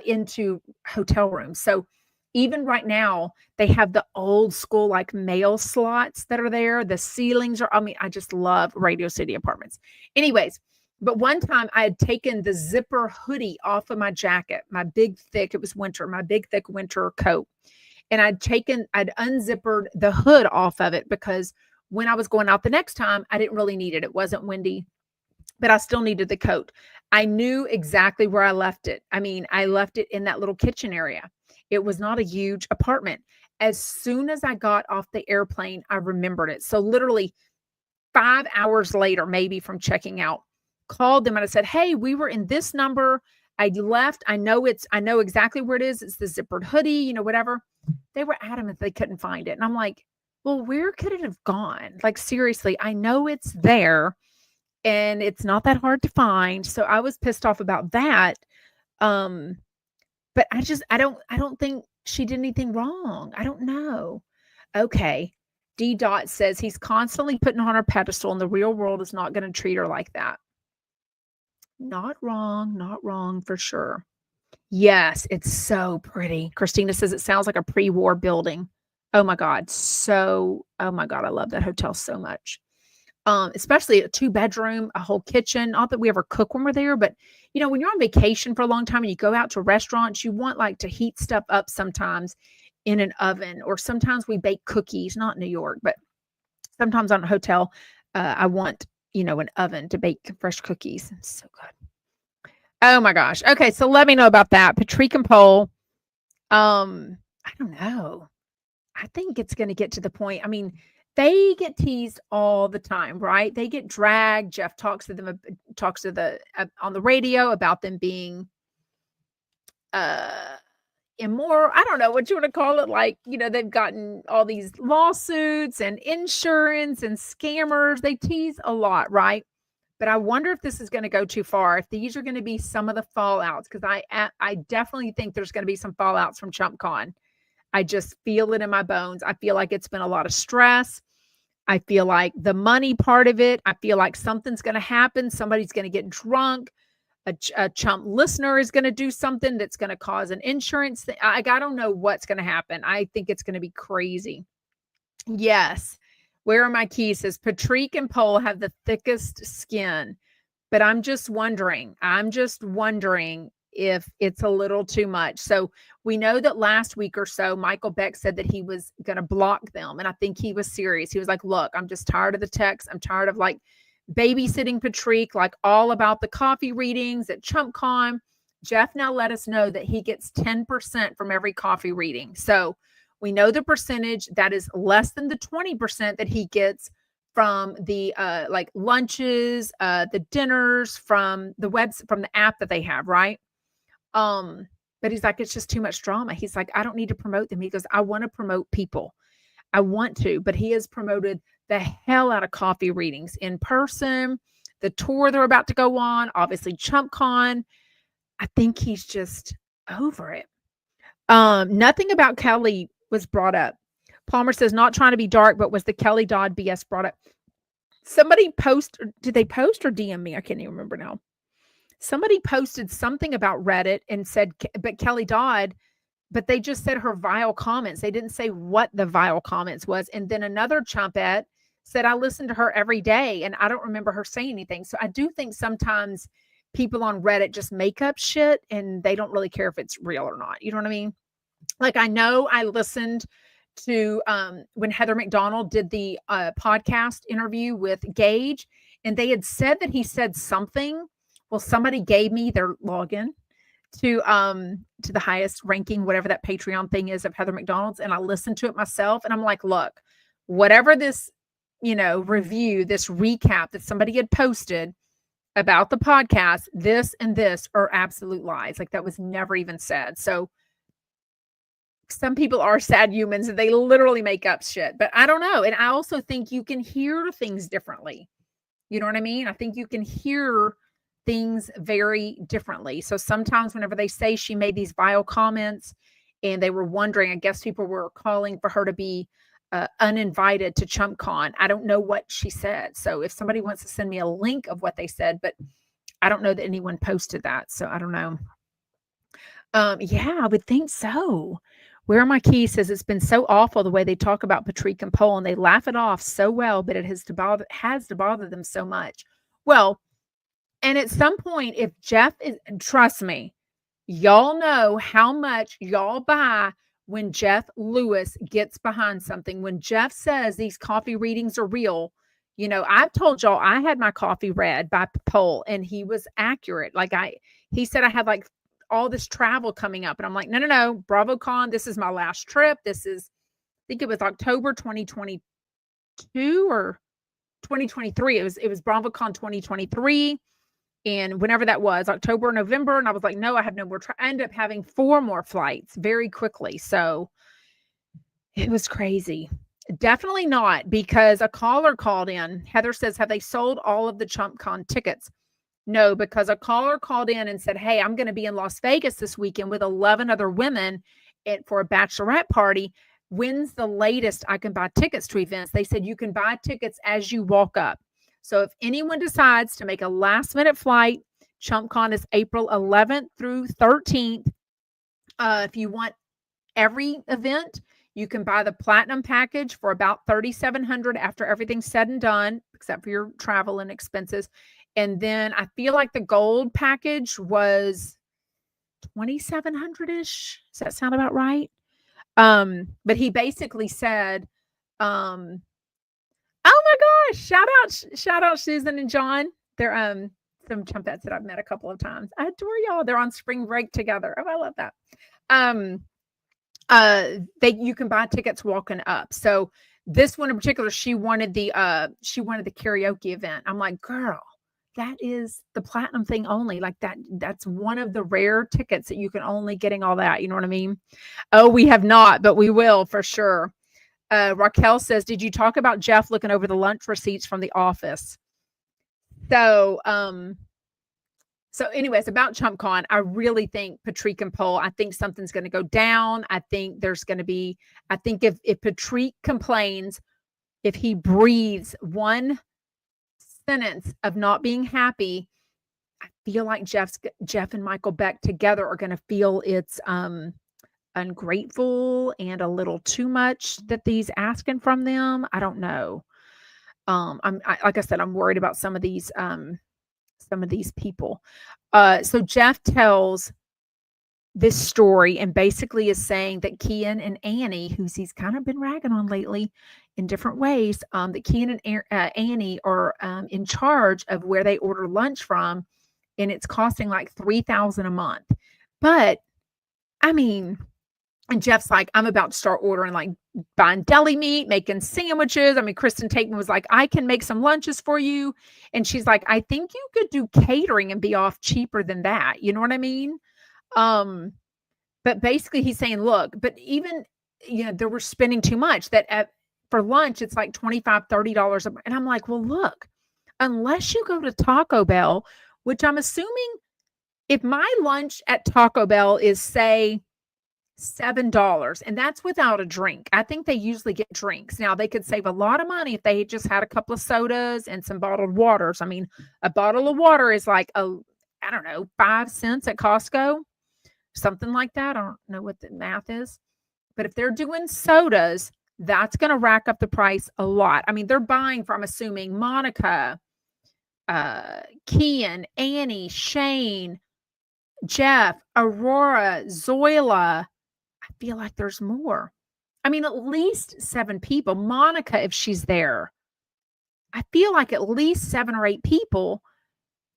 into hotel rooms. So even right now, they have the old school like mail slots that are there. The ceilings are, I just love Radio City Apartments. Anyways, but one time I had taken the zipper hoodie off of my jacket, my big thick winter coat. And I'd unzippered the hood off of it because when I was going out the next time, I didn't really need it. It wasn't windy, but I still needed the coat. I knew exactly where I left it. I left it in that little kitchen area. It was not a huge apartment. As soon as I got off the airplane, I remembered it. So literally 5 hours later, maybe from checking out, called them and I said, hey, we were in this number. I left. I know exactly where it is. It's the zippered hoodie, whatever. They were adamant they couldn't find it. And I'm like, well, where could it have gone? Like, seriously, I know it's there and it's not that hard to find. So I was pissed off about that. But I don't think she did anything wrong. I don't know. Okay. D. Dot says he's constantly putting her on her pedestal and the real world is not going to treat her like that. Not wrong for sure. Yes, it's so pretty. Christina says it sounds like a pre-war building. Oh my God. Oh my God, I love that hotel so much. Especially a 2-bedroom, a whole kitchen. Not that we ever cook when we're there, but when you're on vacation for a long time and you go out to restaurants, you want like to heat stuff up sometimes in an oven, or sometimes we bake cookies, not in New York, but sometimes on a hotel, I want, an oven to bake fresh cookies. It's so good. Oh my gosh. Okay, so let me know about that. Patrick and Poll. I don't know. I think it's going to get to the point. I mean, they get teased all the time, right? They get dragged. Jeff talks to them, on the radio about them being immoral. I don't know what you want to call it. Like, they've gotten all these lawsuits and insurance and scammers. They tease a lot, right? But I wonder if this is going to go too far, if these are going to be some of the fallouts, because I definitely think there's going to be some fallouts from ChumpCon. I just feel it in my bones. I feel like it's been a lot of stress. I feel like the money part of it, I feel like something's going to happen. Somebody's going to get drunk. A Chump listener is going to do something that's going to cause an insurance thing. I don't know what's going to happen. I think it's going to be crazy. Yes. Where are my keys? Says Patrick and Poll have the thickest skin, but I'm just wondering if it's a little too much. So we know that last week or so, Michael Beck said that he was going to block them. And I think he was serious. He was like, look, I'm just tired of the text. I'm tired of like babysitting Patrick, like all about the coffee readings at ChumpCon. Jeff now let us know that he gets 10% from every coffee reading. So we know the percentage that is less than the 20% that he gets from the like lunches, the dinners, from the app that they have, right? But he's like, it's just too much drama. He's like, I don't need to promote them. He goes, I want to promote people. I want to, but he has promoted the hell out of coffee readings in person, the tour they're about to go on, obviously ChumpCon. I think he's just over it. Nothing about Kelly was brought up. Palmer says, not trying to be dark, but was the Kelly Dodd BS brought up? Somebody did they post or DM me? I can't even remember now. Somebody posted something about Reddit and said, but Kelly Dodd, but they just said her vile comments. They didn't say what the vile comments was. And then another chumpette said, I listen to her every day and I don't remember her saying anything. So I do think sometimes people on Reddit just make up shit and they don't really care if it's real or not. You know what I mean? Like, I know I listened to when Heather McDonald did the podcast interview with Gage, and they had said that he said something. Well, somebody gave me their login to the highest ranking, whatever that Patreon thing is of Heather McDonald's, and I listened to it myself, and I'm like, look, whatever this, review, this recap that somebody had posted about the podcast, this and this are absolute lies. Like, that was never even said. So some people are sad humans and they literally make up shit, but I don't know. And I also think you can hear things differently. You know what I mean? I think you can hear things very differently. So sometimes whenever they say she made these vile comments and they were wondering, I guess people were calling for her to be uninvited to ChumpCon. I don't know what she said. So if somebody wants to send me a link of what they said, but I don't know that anyone posted that. So I don't know. Yeah, I would think so. Where are my keys? Says it's been so awful the way they talk about Patrick and Poll, and they laugh it off so well, but it has to bother them so much. Well, and at some point, if Jeff is, trust me, y'all know how much y'all buy when Jeff Lewis gets behind something. When Jeff says these coffee readings are real, I've told y'all I had my coffee read by Poll, and he was accurate. Like he said I had like all this travel coming up, and I'm like, no, BravoCon. This is my last trip. This is, I think it was October 2022 or 2023. It was BravoCon 2023. And whenever that was, October, November. And I was like, no, I have no more. I ended up having 4 more flights very quickly. So it was crazy. Definitely not, because a caller called in. Heather says, have they sold all of the ChumpCon tickets? No, because a caller called in and said, hey, I'm going to be in Las Vegas this weekend with 11 other women for a bachelorette party. when's the latest I can buy tickets to events? They said you can buy tickets as you walk up. So if anyone decides to make a last minute flight, ChumpCon is April 11th through 13th. If you want every event, you can buy the platinum package for about $3,700 after everything's said and done, except for your travel and expenses. And then I feel like the gold package was 2,700-ish. Does that sound about right? But he basically said, oh my gosh, shout out Susan and John. They're some chumpettes that I've met a couple of times. I adore y'all. They're on spring break together. Oh, I love that. You can buy tickets walking up. So this one in particular, she wanted the karaoke event. I'm like, girl, that is the platinum thing only. Like that's one of the rare tickets that you can only getting all that. You know what I mean? Oh, we have not, but we will for sure. Raquel says, did you talk about Jeff looking over the lunch receipts from the office? So anyways, about ChumpCon, I really think Patrick and Poll, I think something's going to go down. I think there's going to be, I think if Patrick complains, if he breathes one sentence of not being happy, I feel like Jeff and Michael Beck together are going to feel it's ungrateful and a little too much that he's asking from them. I don't know. Like I said, I'm worried about some of these people. So Jeff tells this story and basically is saying that Kian and Annie, who's he's kind of been ragging on lately in different ways, that Kian and Annie are in charge of where they order lunch from, and it's costing like $3,000 a month. But I mean, and Jeff's like, I'm about to start ordering, like buying deli meat, making sandwiches. I mean, Kristen Tateman was like, I can make some lunches for you. And she's like, I think you could do catering and be off cheaper than that. You know what I mean? But basically he's saying, look, but even, they were spending too much for lunch, it's like $25, $30. And I'm like, well, look, unless you go to Taco Bell, which I'm assuming if my lunch at Taco Bell is, say, $7, and that's without a drink. I think they usually get drinks. Now, they could save a lot of money if they just had a couple of sodas and some bottled waters. I mean, a bottle of water is like, I don't know, 5 cents at Costco, something like that. I don't know what the math is. But if they're doing sodas, that's going to rack up the price a lot. I mean, they're buying from, assuming, Monica, Kian, Annie, Shane, Jeff, Aurora, Zoila. I feel like there's more. I mean, at least 7 people. Monica, if she's there, I feel like at least 7 or 8 people.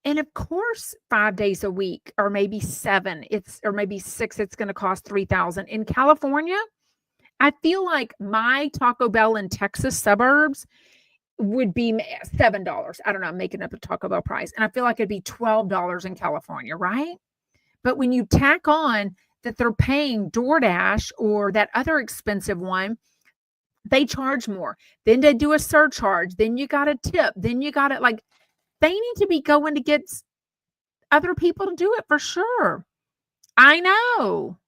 And of course, 5 days a week, or maybe 7, or maybe 6, it's going to cost $3,000. In California, I feel like my Taco Bell in Texas suburbs would be $7. I don't know, I'm making up a Taco Bell price. And I feel like it'd be $12 in California, right? But when you tack on that they're paying DoorDash or that other expensive one, they charge more. Then they do a surcharge. Then you got a tip. Then you got it. Like, they need to be going to get other people to do it for sure. I know.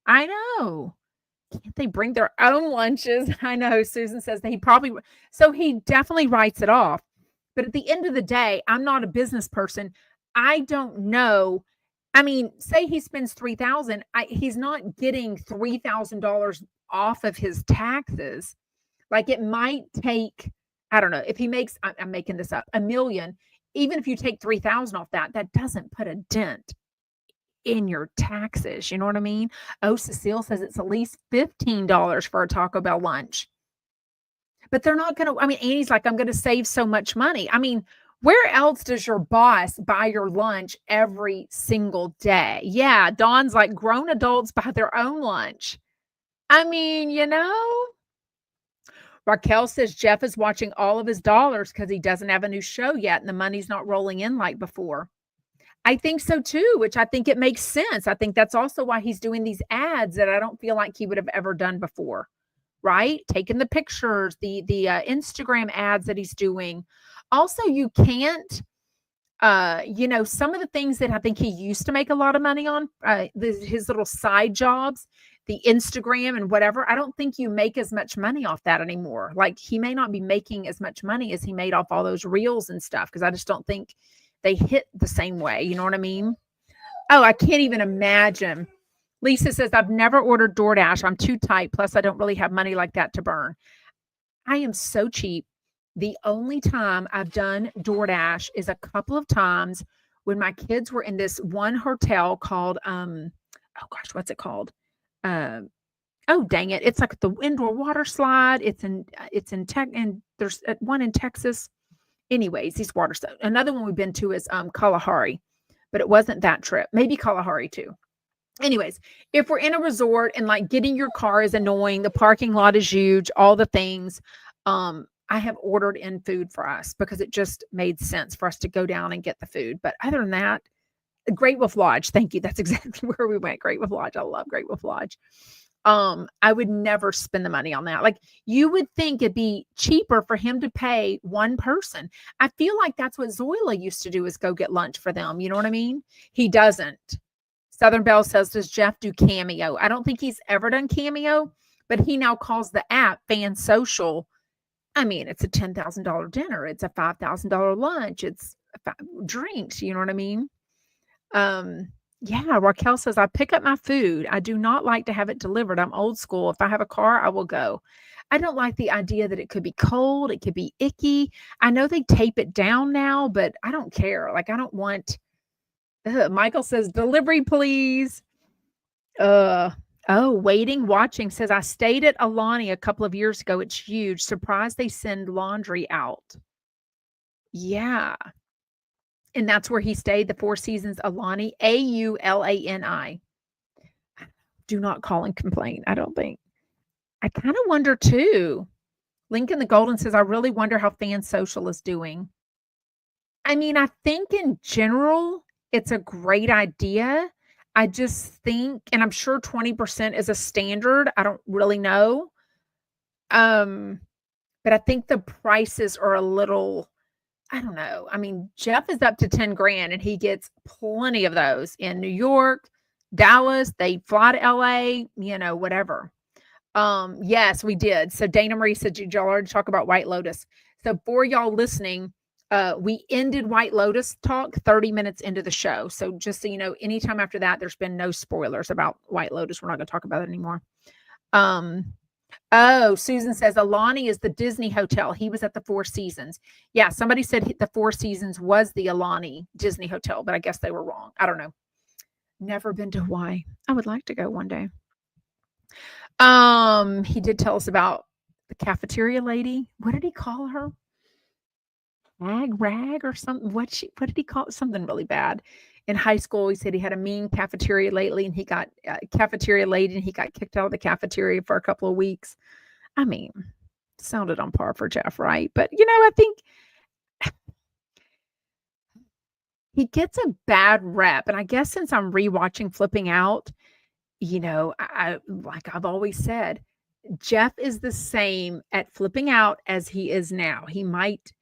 Can't they bring their own lunches? I know. Susan says that so he definitely writes it off. But at the end of the day, I'm not a business person. I don't know. I mean, say he spends $3,000, he's not getting $3,000 off of his taxes. Like, it might take, I don't know, if he makes, I'm making this up, $1 million. Even if you take $3,000 off that doesn't put a dent in your taxes. You know what I mean? Oh, Cecile says it's at least $15 for a Taco Bell lunch. But they're not going to, I mean, Annie's like, I'm going to save so much money. I mean, where else does your boss buy your lunch every single day? Yeah, Dawn's like, grown adults buy their own lunch. I mean, Raquel says Jeff is watching all of his dollars because he doesn't have a new show yet and the money's not rolling in like before. I think so too, which I think it makes sense. I think that's also why he's doing these ads that I don't feel like he would have ever done before, right? Taking the pictures, the Instagram ads that he's doing. Also, you can't Some of the things that I think he used to make a lot of money on, his little side jobs, the Instagram and whatever, I don't think you make as much money off that anymore. Like, he may not be making as much money as he made off all those reels and stuff, because I just don't think they hit the same way. You know what I mean? Oh, I can't even imagine. Lisa says, I've never ordered DoorDash. I'm too tight. Plus, I don't really have money like that to burn. I am so cheap. The only time I've done DoorDash is a couple of times when my kids were in this one hotel called, oh gosh, what's it called? Oh, dang it. It's like the indoor water slide. It's in Tech, and there's one in Texas. Anyways, these water slides. Another one we've been to is Kalahari, but it wasn't that trip. Maybe Kalahari too. Anyways, if we're in a resort and like getting your car is annoying, the parking lot is huge, all the things, I have ordered in food for us because it just made sense for us to go down and get the food. But other than that, Great Wolf Lodge, thank you. That's exactly where we went. Great Wolf Lodge. I love Great Wolf Lodge. I would never spend the money on that. Like, you would think it'd be cheaper for him to pay one person. I feel like that's what Zoila used to do, is go get lunch for them. You know what I mean? He doesn't. Southern Belle says, does Jeff do Cameo? I don't think he's ever done Cameo, but he now calls the app Fan Social. I mean, it's a $10,000 dinner. It's a $5,000 lunch. It's drinks. You know what I mean? Yeah, Raquel says, I pick up my food. I do not like to have it delivered. I'm old school. If I have a car, I will go. I don't like the idea that it could be cold. It could be icky. I know they tape it down now, but I don't care. Like, I don't want. Michael says, delivery, please. Waiting, watching says, I stayed at Alani a couple of years ago. It's huge. Surprised they send laundry out. Yeah. And that's where he stayed, the Four Seasons Alani, Aulani. Do not call and complain, I don't think. I kind of wonder too. Lincoln the Golden says, I really wonder how Fan Social is doing. I mean, I think in general, it's a great idea. I just think, and I'm sure 20% is a standard. I don't really know. But I think the prices are a little, I don't know. I mean, Jeff is up to 10 grand and he gets plenty of those in New York, Dallas. They fly to LA, whatever. Yes, we did. So Dana Marie said, did y'all already talk about White Lotus? So for y'all listening, we ended White Lotus talk 30 minutes into the show. So just so you know, anytime after that, there's been no spoilers about White Lotus. We're not going to talk about it anymore. Susan says Alani is the Disney hotel. He was at the Four Seasons. Yeah, somebody said the Four Seasons was the Alani Disney hotel, but I guess they were wrong. I don't know. Never been to Hawaii. I would like to go one day. He did tell us about the cafeteria lady. What did he call her? Rag or something. What did he call it? Something really bad. In high school, he said he had a mean cafeteria lately, and he got cafeteria lady, and he got kicked out of the cafeteria for a couple of weeks. I mean, sounded on par for Jeff, right? But I think he gets a bad rep, and I guess since I'm rewatching Flipping Out, I like I've always said, Jeff is the same at Flipping Out as he is now. He might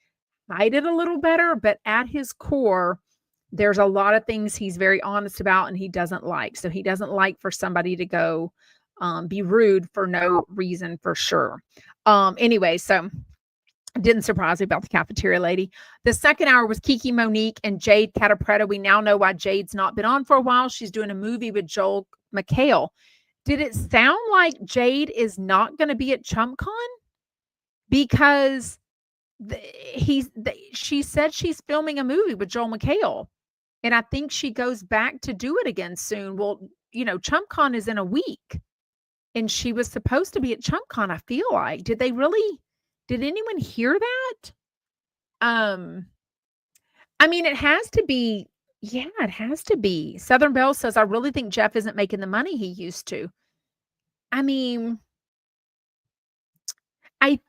hide it a little better, but at his core, there's a lot of things he's very honest about and he doesn't like. So he doesn't like for somebody to go be rude for no reason, for sure. Anyway, so it didn't surprise me about the cafeteria lady. The second hour was Kiki Monique and Jade Catapretta. We now know why Jade's not been on for a while. She's doing a movie with Joel McHale. Did it sound like Jade is not going to be at ChumpCon? Because she said she's filming a movie with Joel McHale. And I think she goes back to do it again soon. Well, ChumpCon is in a week. And she was supposed to be at ChumpCon, I feel like. Did anyone hear that? I mean, it has to be. Yeah, it has to be. Southern Belle says, I really think Jeff isn't making the money he used to. I mean, I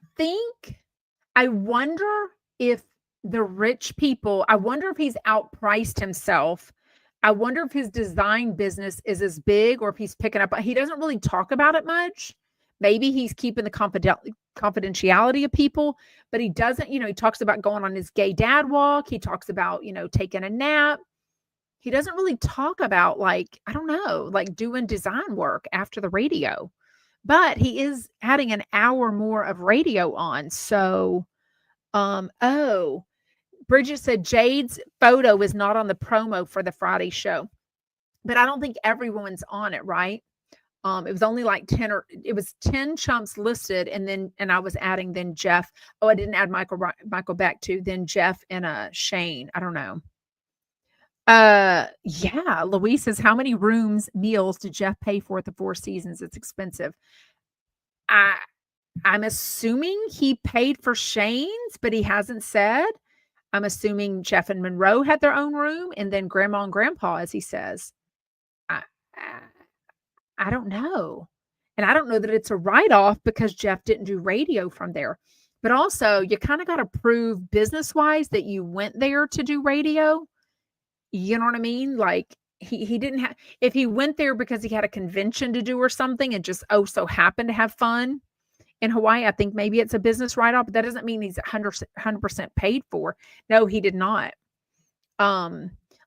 wonder if the rich people, I wonder if he's outpriced himself. I wonder if his design business is as big or if he's picking up. He doesn't really talk about it much. maybe he's keeping the confidentiality of people, but he doesn't, he talks about going on his gay dad walk. He talks about, taking a nap. He doesn't really talk about, like, I don't know, like doing design work after the radio, but he is adding an hour more of radio on. So, oh, Bridget said Jade's photo is not on the promo for the Friday show, but I don't think everyone's on it, right? It was only like 10 chumps listed, and I was adding then Jeff. Oh, I didn't add Michael back to then Jeff and Shane. I don't know. Yeah, Louise says, how many meals did Jeff pay for at the Four Seasons? It's expensive. I'm assuming he paid for Shane's, but he hasn't said. I'm assuming Jeff and Monroe had their own room, and then Grandma and Grandpa, as he says. I, I don't know. And I don't know that it's a write-off because Jeff didn't do radio from there. But also, you kind of got to prove business-wise that you went there to do radio. You know what I mean? Like, he didn't have, if he went there because he had a convention to do or something and just so happened to have fun in Hawaii, I think maybe it's a business write-off, but that doesn't mean he's 100% paid for. No, he did not.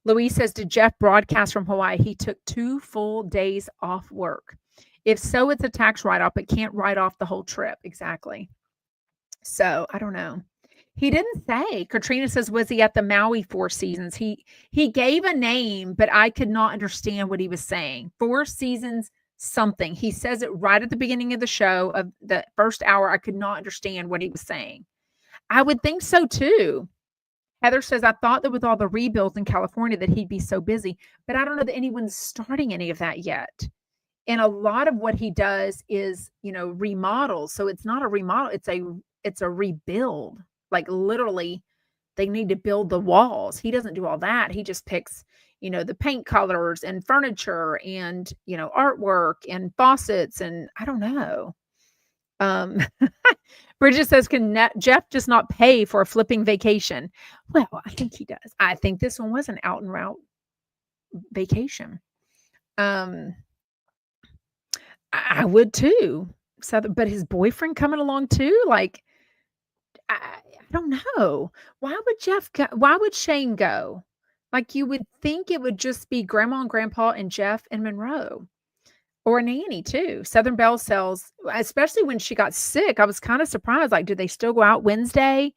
Louise says, did Jeff broadcast from Hawaii? He took 2 full days off work. If so, it's a tax write-off, but can't write off the whole trip. Exactly. So I don't know. He didn't say. Katrina says, was he at the Maui Four Seasons? He gave a name, but I could not understand what he was saying. Four Seasons something. He says it right at the beginning of the show, of the first hour. I could not understand what he was saying. I would think so too. Heather says, I thought that with all the rebuilds in California that he'd be so busy, but I don't know that anyone's starting any of that yet. And a lot of what he does is, remodels. So it's not a remodel. It's a rebuild. Like, literally, they need to build the walls. He doesn't do all that. He just picks, the paint colors and furniture and, artwork and faucets. And I don't know. Bridget says, can Jeff just not pay for a flipping vacation? Well, I think he does. I think this one was an out and route vacation. I would too. So, but his boyfriend coming along too? Like, I don't know. Why would Shane go? Like, you would think it would just be Grandma and Grandpa and Jeff and Monroe, or a nanny too. Southern Belle sells, especially when she got sick. I was kind of surprised. Like, did they still go out Wednesday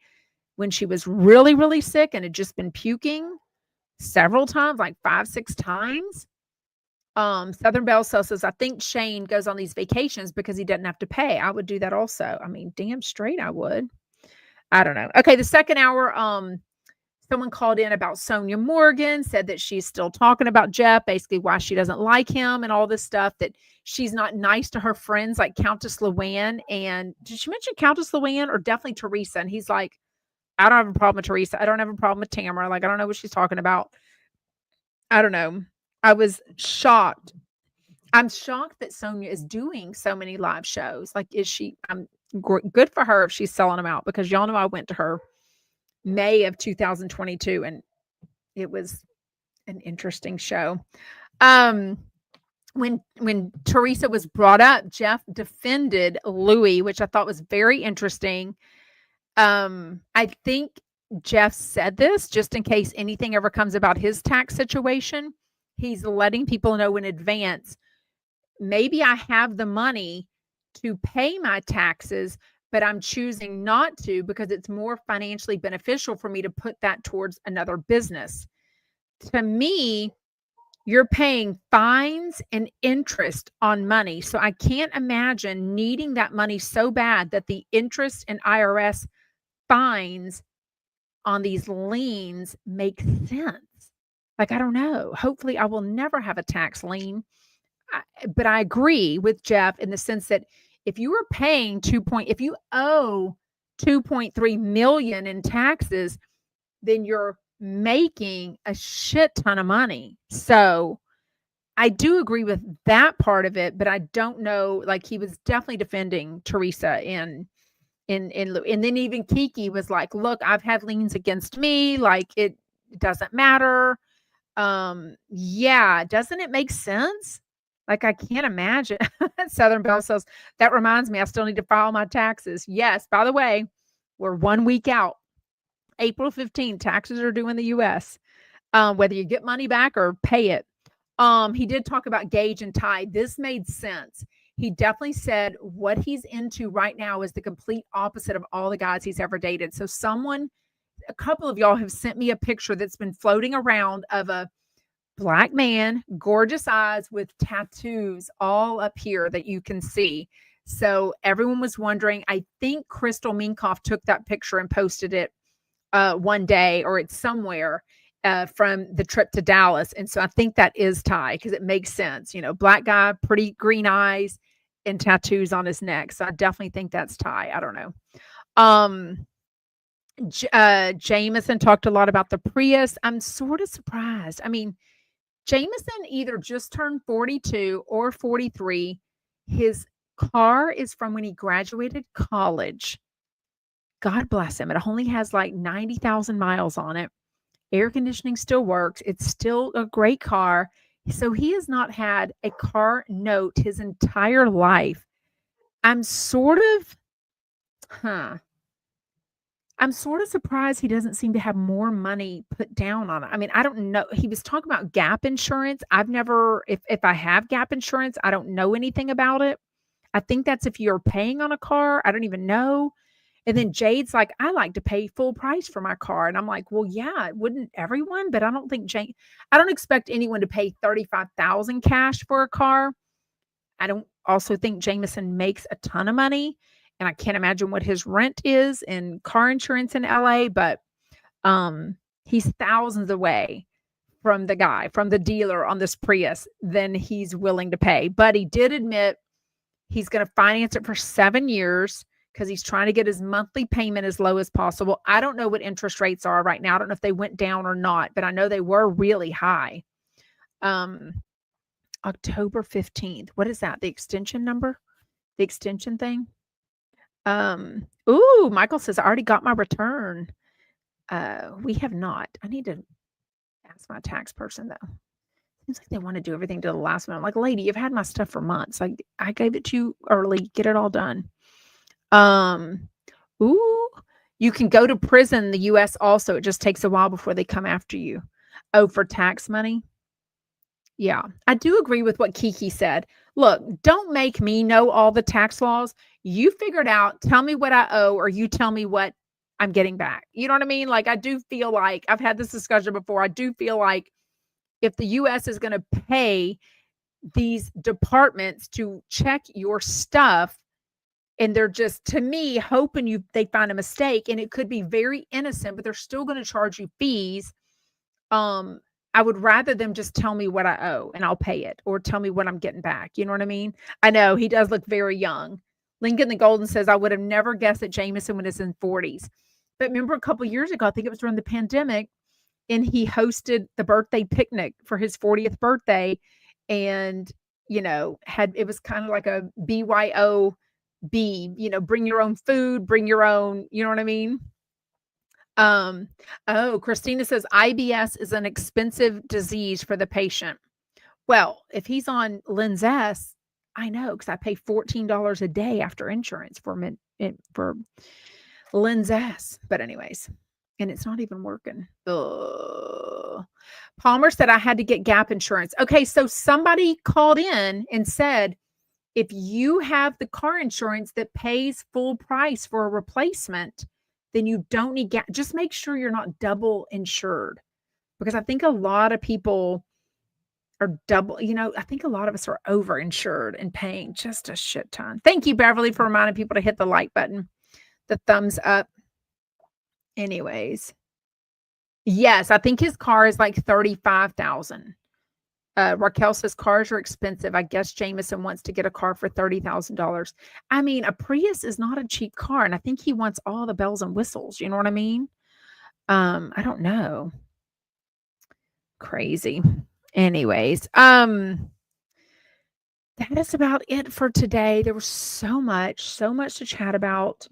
when she was really, really sick and had just been puking several times, like 5-6 times? Southern Belle says, I think Shane goes on these vacations because he doesn't have to pay. I would do that also. I mean, damn straight I would. I don't know. Okay, the second hour, someone called in about Sonia Morgan, said that she's still talking about Jeff, basically why she doesn't like him and all this stuff, that she's not nice to her friends like Countess Luann. And did she mention Countess Luann or definitely Teresa? And he's like, I don't have a problem with Teresa. I don't have a problem with Tamara. Like, I don't know what she's talking about. I don't know. I was shocked. I'm shocked that Sonia is doing so many live shows. Like, is she, good for her if she's selling them out, because y'all know I went to her May of 2022 and it was an interesting show. When Teresa was brought up, Jeff defended Louie, which I thought was very interesting. I think Jeff said this just in case anything ever comes about his tax situation. He's letting people know in advance, maybe I have the money to pay my taxes, but I'm choosing not to because it's more financially beneficial for me to put that towards another business. To me, you're paying fines and interest on money. So I can't imagine needing that money so bad that the interest and IRS fines on these liens make sense. Like, I don't know. Hopefully I will never have a tax lien. But I agree with Jeff in the sense that if you were paying if you owe 2.3 million in taxes, then you're making a shit ton of money. So I do agree with that part of it, but I don't know, like, he was definitely defending Teresa and then even Kiki was like, look, I've had liens against me, like, it doesn't matter. Yeah, doesn't it make sense? Like, I can't imagine. Southern Belle says, "That reminds me, I still need to file my taxes." Yes, by the way, we're 1 week out. April 15th, taxes are due in the US, whether you get money back or pay it. He did talk about Gage and Ty. This made sense. He definitely said what he's into right now is the complete opposite of all the guys he's ever dated. So a couple of y'all have sent me a picture that's been floating around of a black man, gorgeous eyes with tattoos all up here that you can see. So everyone was wondering. I think Crystal Minkoff took that picture and posted it one day, or it's somewhere from the trip to Dallas. And so I think that is Ty because it makes sense. Black guy, pretty green eyes, and tattoos on his neck. So I definitely think that's Ty. I don't know. Jameson talked a lot about the Prius. I'm sort of surprised. I mean, Jameson either just turned 42 or 43. His car is from when he graduated college. God bless him. It only has like 90,000 miles on it. Air conditioning still works. It's still a great car. So he has not had a car note his entire life. I'm sort of surprised he doesn't seem to have more money put down on it. I mean, I don't know. He was talking about gap insurance. I've never, if I have gap insurance, I don't know anything about it. I think that's if you're paying on a car. I don't even know. And then Jade's like, I like to pay full price for my car. And I'm like, well, yeah, wouldn't everyone? But I don't expect anyone to pay $35,000 cash for a car. I don't also think Jameson makes a ton of money. And I can't imagine what his rent is in car insurance in LA, but he's thousands away from the dealer on this Prius than he's willing to pay. But he did admit he's going to finance it for 7 years because he's trying to get his monthly payment as low as possible. I don't know what interest rates are right now. I don't know if they went down or not, but I know they were really high. October 15th. What is that? The extension number? The extension thing? Michael says, I already got my return. We have not. I need to ask my tax person though. Seems like they want to do everything to the last minute. I'm like, lady, you've had my stuff for months. Like, I gave it to you early. Get it all done. You can go to prison in the US also. It just takes a while before they come after you. Oh, for tax money? Yeah, I do agree with what Kiki said. Look, don't make me know all the tax laws. You figure it out. Tell me what I owe, or you tell me what I'm getting back. You know what I mean? Like, I do feel like I've had this discussion before. I do feel like if the US is going to pay these departments to check your stuff, and they're just, to me, hoping they find a mistake, and it could be very innocent, but they're still going to charge you fees. I would rather them just tell me what I owe and I'll pay it, or tell me what I'm getting back. You know what I mean? I know he does look very young. Lincoln the Golden says, I would have never guessed that Jameson was in 40s. But remember a couple years ago, I think it was during the pandemic, and he hosted the birthday picnic for his 40th birthday. And, it was kind of like a BYOB, bring your own food, bring your own, you know what I mean? Christina says IBS is an expensive disease for the patient. Well, if he's on Linzess, I know, because I pay $14 a day after insurance for Linzess. But anyways, and it's not even working. Ugh. Palmer said I had to get gap insurance. Okay, so somebody called in and said, if you have the car insurance that pays full price for a replacement, then you don't need gap. Just make sure you're not double insured, because I think a lot of people are double, I think a lot of us are over insured and paying just a shit ton. Thank you, Beverly, for reminding people to hit the like button, the thumbs up. Anyways. Yes, I think his car is like 35,000. Raquel says cars are expensive. I guess Jameson wants to get a car for $30,000. I mean, a Prius is not a cheap car, and I think he wants all the bells and whistles. You know what I mean? I don't know. Crazy. Anyways, that is about it for today. There was so much to chat about.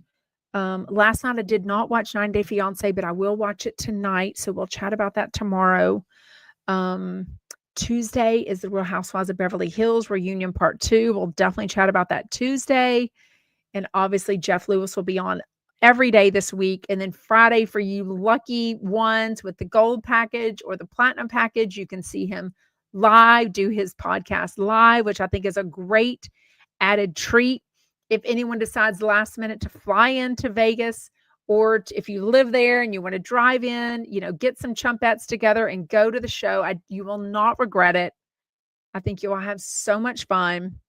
Last night I did not watch 90 Day Fiance, but I will watch it tonight. So we'll chat about that tomorrow. Tuesday is the Real Housewives of Beverly Hills reunion part 2. We'll definitely chat about that Tuesday. And obviously, Jeff Lewis will be on every day this week. And then Friday, for you lucky ones with the gold package or the platinum package, you can see him live, do his podcast live, which I think is a great added treat. If anyone decides last minute to fly into Vegas, or if you live there and you want to drive in, get some chumpettes together and go to the show, you will not regret it. I think you will have so much fun.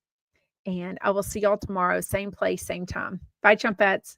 And I will see y'all tomorrow, same place, same time. Bye, chumpettes.